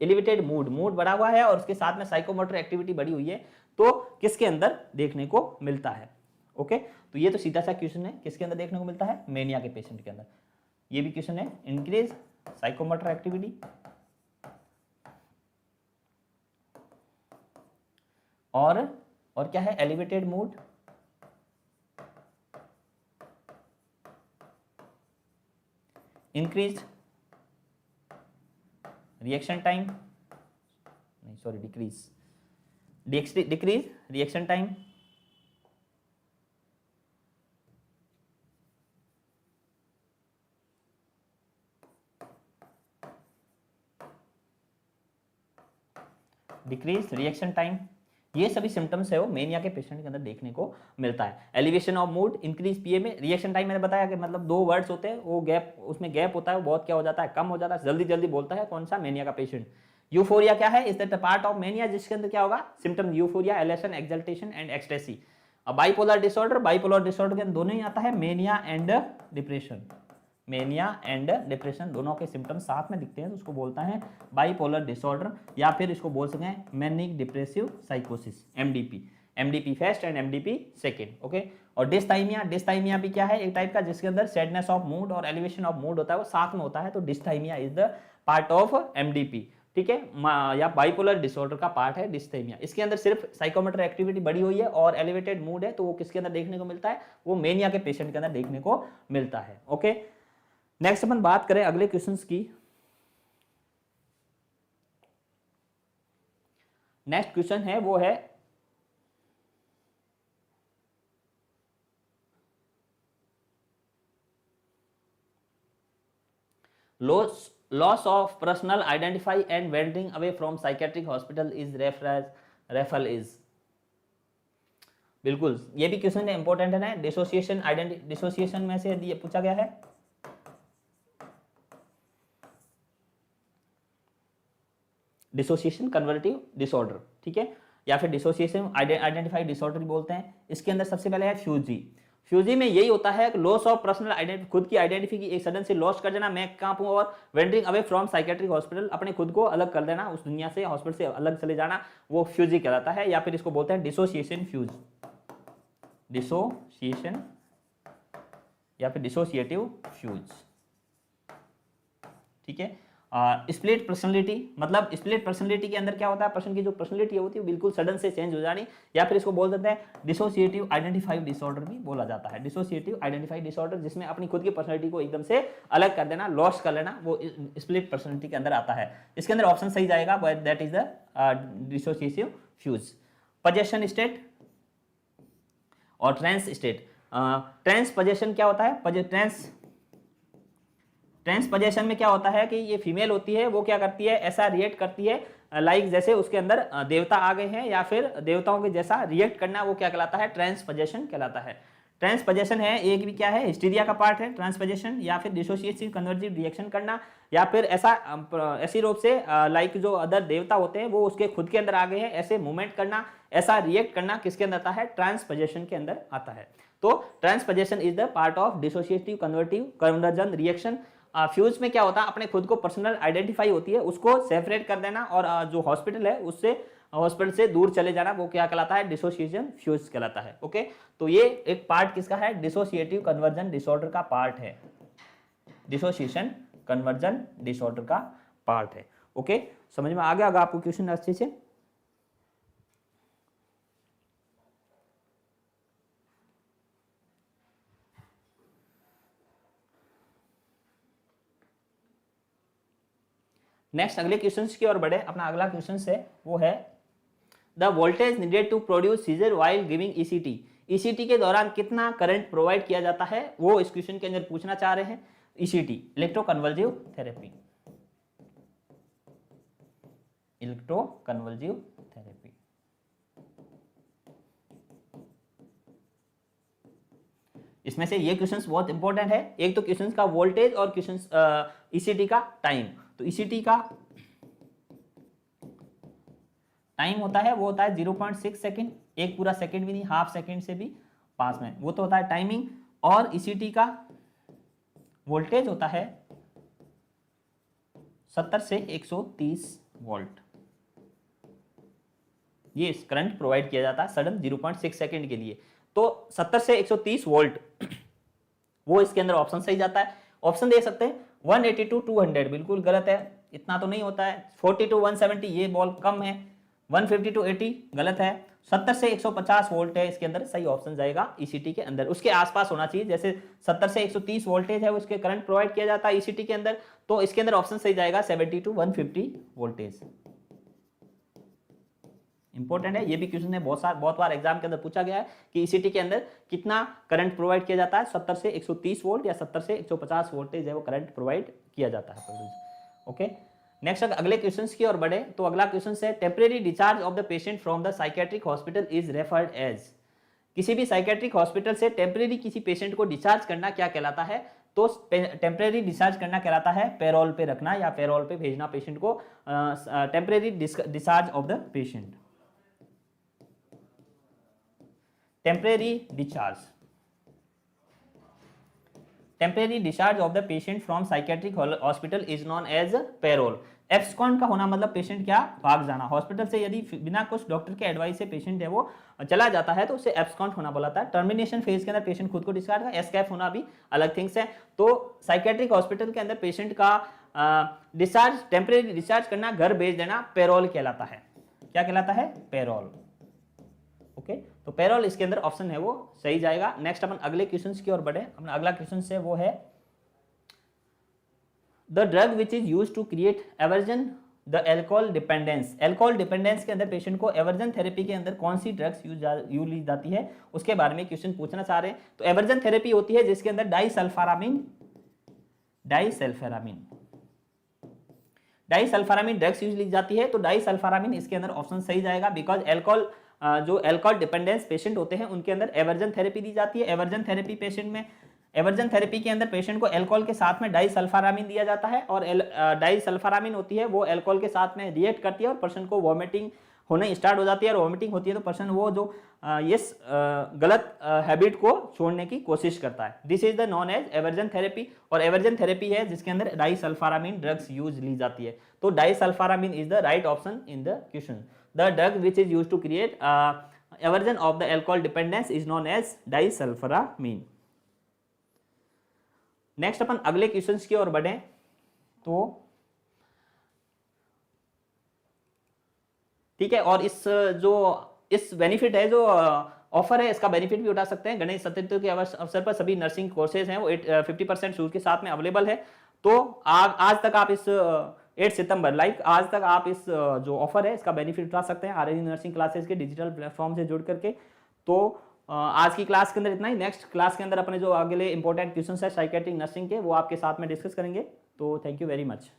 Elevated mood, mood बढ़ा हुआ है और उसके साथ में साइकोमोटर एक्टिविटी बढ़ी हुई है, तो किसके अंदर देखने को मिलता है। ओके, तो ये तो सीधा सा क्वेश्चन है, किसके अंदर देखने को मिलता है? मेनिया के पेशेंट के अंदर। ये भी क्वेश्चन है, इंक्रीज साइकोमोटर एक्टिविटी और क्या है? Elevated mood, increase reaction time, नहीं sorry decrease reaction time, decrease reaction time, ये सभी सिम्टम्स है वो मेनिया के पेशेंट के अंदर देखने को मिलता है। एलिवेशन ऑफ मूड, इंक्रीज पीए में, रिएक्शन टाइम मैंने बताया कि मतलब 2 वर्ड्स होते हैं, वो गैप, उसमें गैप होता है, वो बहुत क्या हो जाता है, कम हो जाता है, जल्दी जल्दी बोलता है कौन सा? मेनिया का पेशेंट। यूफोरिया क्या है? Is that part of mania, जिसके अंदर क्या होगा? Symptom euphoria, elation, exaltation and ecstasy. अब बाइपोलर डिसऑर्डर के अंदर दोनों ही आता है, mania and depression. Mania and depression दोनों के सिम्टम्स साथ में दिखते हैं, तो उसको बोलता है बाइपोलर डिसऑर्डर, या फिर इसको बोल सकते हैं मैनिक डिप्रेसिव साइकोसिस, MDP first and MDP second. Okay, और डिस्थाइमिया भी क्या है? एक टाइप का, जिसके अंदर सैडनेस ऑफ मूड और एलिवेशन ऑफ मूड होता है, वो साथ में होता है, तो डिस्थाइमिया is the part of MDP, ठीक है, या बाइपोलर डिसऑर्डर का पार्ट है डिस्थाइमिया। इसके अंदर सिर्फ साइकोमोटर एक्टिविटी बढ़ी हुई है और एलिवेटेड मूड है, तो वो किसके अंदर देखने को मिलता है? वो मेनिया के पेशेंट के अंदर देखने को मिलता है। ओके, नेक्स्ट अपन बात करें अगले क्वेश्चंस की। नेक्स्ट क्वेश्चन है वो है, loss of personal identify and wandering away from psychiatric hospital is referral is. बिल्कुल, ये भी क्वेश्चन इंपॉर्टेंट है। डिसोसिएशन में से ये पूछा गया है। डिसोसिएशन कन्वर्टिव डिसऑर्डर, ठीक है, या फिर डिसोसिएशन आइडेंटिफाइड डिसऑर्डर बोलते हैं। इसके अंदर सबसे पहले है फ्यूजी। फ्यूजी में यही होता है लॉस ऑफ पर्सनल आइडेंटिटी, खुद की आइडेंटिटी की एक सडन से लॉस कर देना, मैं कहाँ हूँ, और wandering away from psychiatric hospital, अपने खुद को अलग कर देना, उस दुनिया से, हॉस्पिटल से अलग चले जाना, वो फ्यूजी कहलाता है। या फिर इसको बोलते हैं डिसोसिएशन फ्यूज, डिसोसिएशन या फिर डिसोसिएटिव फ्यूज, ठीक है। स्प्लिट पर्सनैलिटी, मतलब स्प्लिट पर्सनैलिटी के अंदर क्या होता है, पर्सन की जो पर्सनैलिटी होती है बिल्कुल सडन से चेंज हो जानी, या फिर इसको बोल देते हैं डिसोसिएटिव आइडेंटिफाइड डिसऑर्डर भी बोला जाता है। डिसोसिएटिव आइडेंटिफाइड डिसऑर्डर जिसमें अपनी खुद की पर्सनैलिटी को एकदम से अलग कर देना, लॉस कर लेना, वो स्प्लिट पर्सनैलिटी के अंदर आता है। इसके अंदर ऑप्शन सही जाएगा, that is the dissociative fuse. Possession state और ट्रांस स्टेट। ट्रांस पोजेशन क्या होता है, ट्रांस पोजेशन में क्या होता है कि ये फीमेल होती है, वो क्या करती है, ऐसा रिएक्ट करती है लाइक जैसे उसके अंदर देवता आ गए हैं, या फिर देवताओं के जैसा रिएक्ट करना, वो क्या कहलाता है, ट्रांस पोजेशन कहलाता है। ट्रांस पोजेशन है, एक भी क्या है, हिस्टीरिया का पार्ट है ट्रांस पोजेशन, या फिर डिसोसिएटिव कन्वर्जिव रिएक्शन करना, या फिर ऐसी रूप से लाइक जो अदर देवता होते हैं वो उसके खुद के अंदर आ गए हैं, ऐसे मूवमेंट करना, ऐसा रिएक्ट करना, किसके अंदर आता है, ट्रांस पोजेशन के अंदर आता है। तो trance possession is the part of dissociative convertive conversion reaction. Fugue में क्या होता है, अपने खुद को पर्सनल आइडेंटिफाई होती है, उसको सेपरेट कर देना, और जो हॉस्पिटल है उससे हॉस्पिटल से दूर चले जाना, वो क्या कहलाता है, डिसोसिएशन फ्यूज कहलाता है। ओके, तो ये एक पार्ट किसका है, डिसोसिएटिव कन्वर्जन डिसऑर्डर का पार्ट है, डिसोसिएशन कन्वर्जन डिसऑर्डर का पार्ट है। ओके, समझ में आ गया अगर आपको क्वेश्चन अच्छे से। नेक्स्ट अगले क्वेश्चंस की ओर बढ़े। अपना अगला क्वेश्चन है वो है the voltage needed to produce seizure while giving ECT. ECT के दौरान कितना करंट प्रोवाइड किया जाता है, वो इस क्वेश्चन के अंदर पूछना चाह रहे हैं। ECT electroconvulsive therapy, electroconvulsive therapy. इसमें से ये क्वेश्चंस बहुत इंपॉर्टेंट है। एक तो क्वेश्चंस का वोल्टेज और क्वेश्चंस ईसीटी का टाइम। तो ईसीटी का टाइम होता है, वो होता है 0.6 सेकेंड, एक पूरा सेकेंड भी नहीं, हाफ सेकेंड से भी पास में, वो तो होता है टाइमिंग। और ईसीटी का वोल्टेज होता है 70 से 130 वोल्ट। ये करंट प्रोवाइड किया जाता है सडन 0.6 सेकेंड के लिए। तो 70 से 130 वोल्ट वो इसके अंदर ऑप्शन सही जाता है। ऑप्शन दे सकते हैं 180 to 200, बिल्कुल गलत है, इतना तो नहीं होता है। 40 to 170 ये बॉल कम है। 150 to 80 गलत है। 70 से 150 वोल्ट है इसके अंदर, सही ऑप्शन जाएगा ईसीटी के अंदर। उसके आसपास होना चाहिए, जैसे 70 से 130 वोल्टेज है उसके करंट प्रोवाइड किया जाता है ईसीटी के अंदर, तो इसके अंदर ऑप्शन सही जाएगा 70 to 150 वोल्टेज। इंपॉर्टेंट है, ये भी क्वेश्चन है बहुत बार एग्जाम के अंदर पूछा गया है कि ईसीटी के अंदर कितना करंट प्रोवाइड किया जाता है। 70 से 130 वोल्ट या 70 से 150 वोल्टेज है वो करंट प्रोवाइड किया जाता है। ओके, नेक्स्ट अगले क्वेश्चंस की ओर बढ़े। तो अगला क्वेश्चन है temporary discharge of the patient from the psychiatric hospital is referred as. किसी भी साइकेट्रिक हॉस्पिटल से टेम्परेरी किसी पेशेंट को डिस्चार्ज करना क्या कहलाता है, तो टेम्परेरी डिस्चार्ज करना कहलाता है पेरोल पे रखना या पेरोल पे भेजना पेशेंट को। Temporary discharge of the patient, temporary discharge of the patient from psychiatric hospital is known as parole. Abscond का होना मतलब पेशेंट क्या, भाग जाना हॉस्पिटल से, यदि बिना कुछ डॉक्टर के एडवाइस से पेशेंट है वो चला जाता है तो उसे एब्सकॉन्ड होना बोला था। टर्मिनेशन फेज के अंदर पेशेंट खुद को डिस्चार्ज का, एस्केप होना भी अलग थिंग्स है। तो साइकेट्रिक हॉस्पिटल के अंदर पेशेंट का डिस्चार्ज, टेम्परेरी डिस्चार्ज करना, घर भेज देना, पेरोल कहलाता है। क्या कहलाता है, पेरोल। ओके, तो पेरोल इसके अंदर ऑप्शन है वो सही जाएगा। नेक्स्ट अपन अगले क्वेश्चंस की ओर बढ़े। अपना अगला क्वेश्चन है वो है the drug which is used to create aversion the alcohol dependence. Alcohol dependence के अंदर पेशेंट को एवर्जन थेरेपी के अंदर कौन सी ड्रग्स यूज ली जाती है उसके बारे में क्वेश्चन पूछना चाह रहे हैं। तो एवर्जन थेरेपी होती है जिसके अंदर डाइसल्फारामीन डाइसल्फारामीन ड्रग्स यूज ली जाती है, तो डाइसल्फारामीन इसके अंदर ऑप्शन सही जाएगा, बिकॉज एल्कोहल जो एल्कोहल डिपेंडेंस पेशेंट होते हैं उनके अंदर एवर्जन थेरेपी दी जाती है। एवर्जन थेरेपी पेशेंट में, एवर्जन थेरेपी के अंदर पेशेंट को एल्कोहल के साथ में डाइसल्फारामीन दिया जाता है, और डाइसल्फारामीन होती है वो एल्कोहल के साथ में रिएक्ट करती है और पर्सन को वॉमिटिंग होने स्टार्ट हो जाती है, और वॉमिटिंग होती है तो पर्सन वो जो गलत हैबिट को छोड़ने की कोशिश करता है। This is the known as aversion therapy, और एवर्जन थेरेपी है जिसके अंदर डाइसल्फारामीन ड्रग्स यूज ली जाती है। तो disulfiram is the right option in the question. The drug which is use to create aversion of the alcohol dependence is known as disulfiram. Next अपन अगले questions की ओर बढ़े, तो ठीक है, और इस बेनिफिट है जो ऑफर है, इसका बेनिफिट भी उठा सकते हैं। गणेश चतुर्थी के अवसर पर सभी नर्सिंग कोर्सेज हैं वो 50% छूट के साथ में अवेलेबल है। तो आज तक आप इस 8 सितंबर आज तक आप इस जो ऑफर है इसका बेनिफिट उठा सकते हैं आरएनयू नर्सिंग क्लासेस के डिजिटल प्लेटफॉर्म से जुड़ करके। तो आज की क्लास के अंदर इतना ही। नेक्स्ट क्लास के अंदर अपने जो अगले इंपॉर्टेंट क्वेश्चन है साइकेट्रिक नर्सिंग के, वो आपके साथ में डिस्कस करेंगे। तो थैंक यू वेरी मच।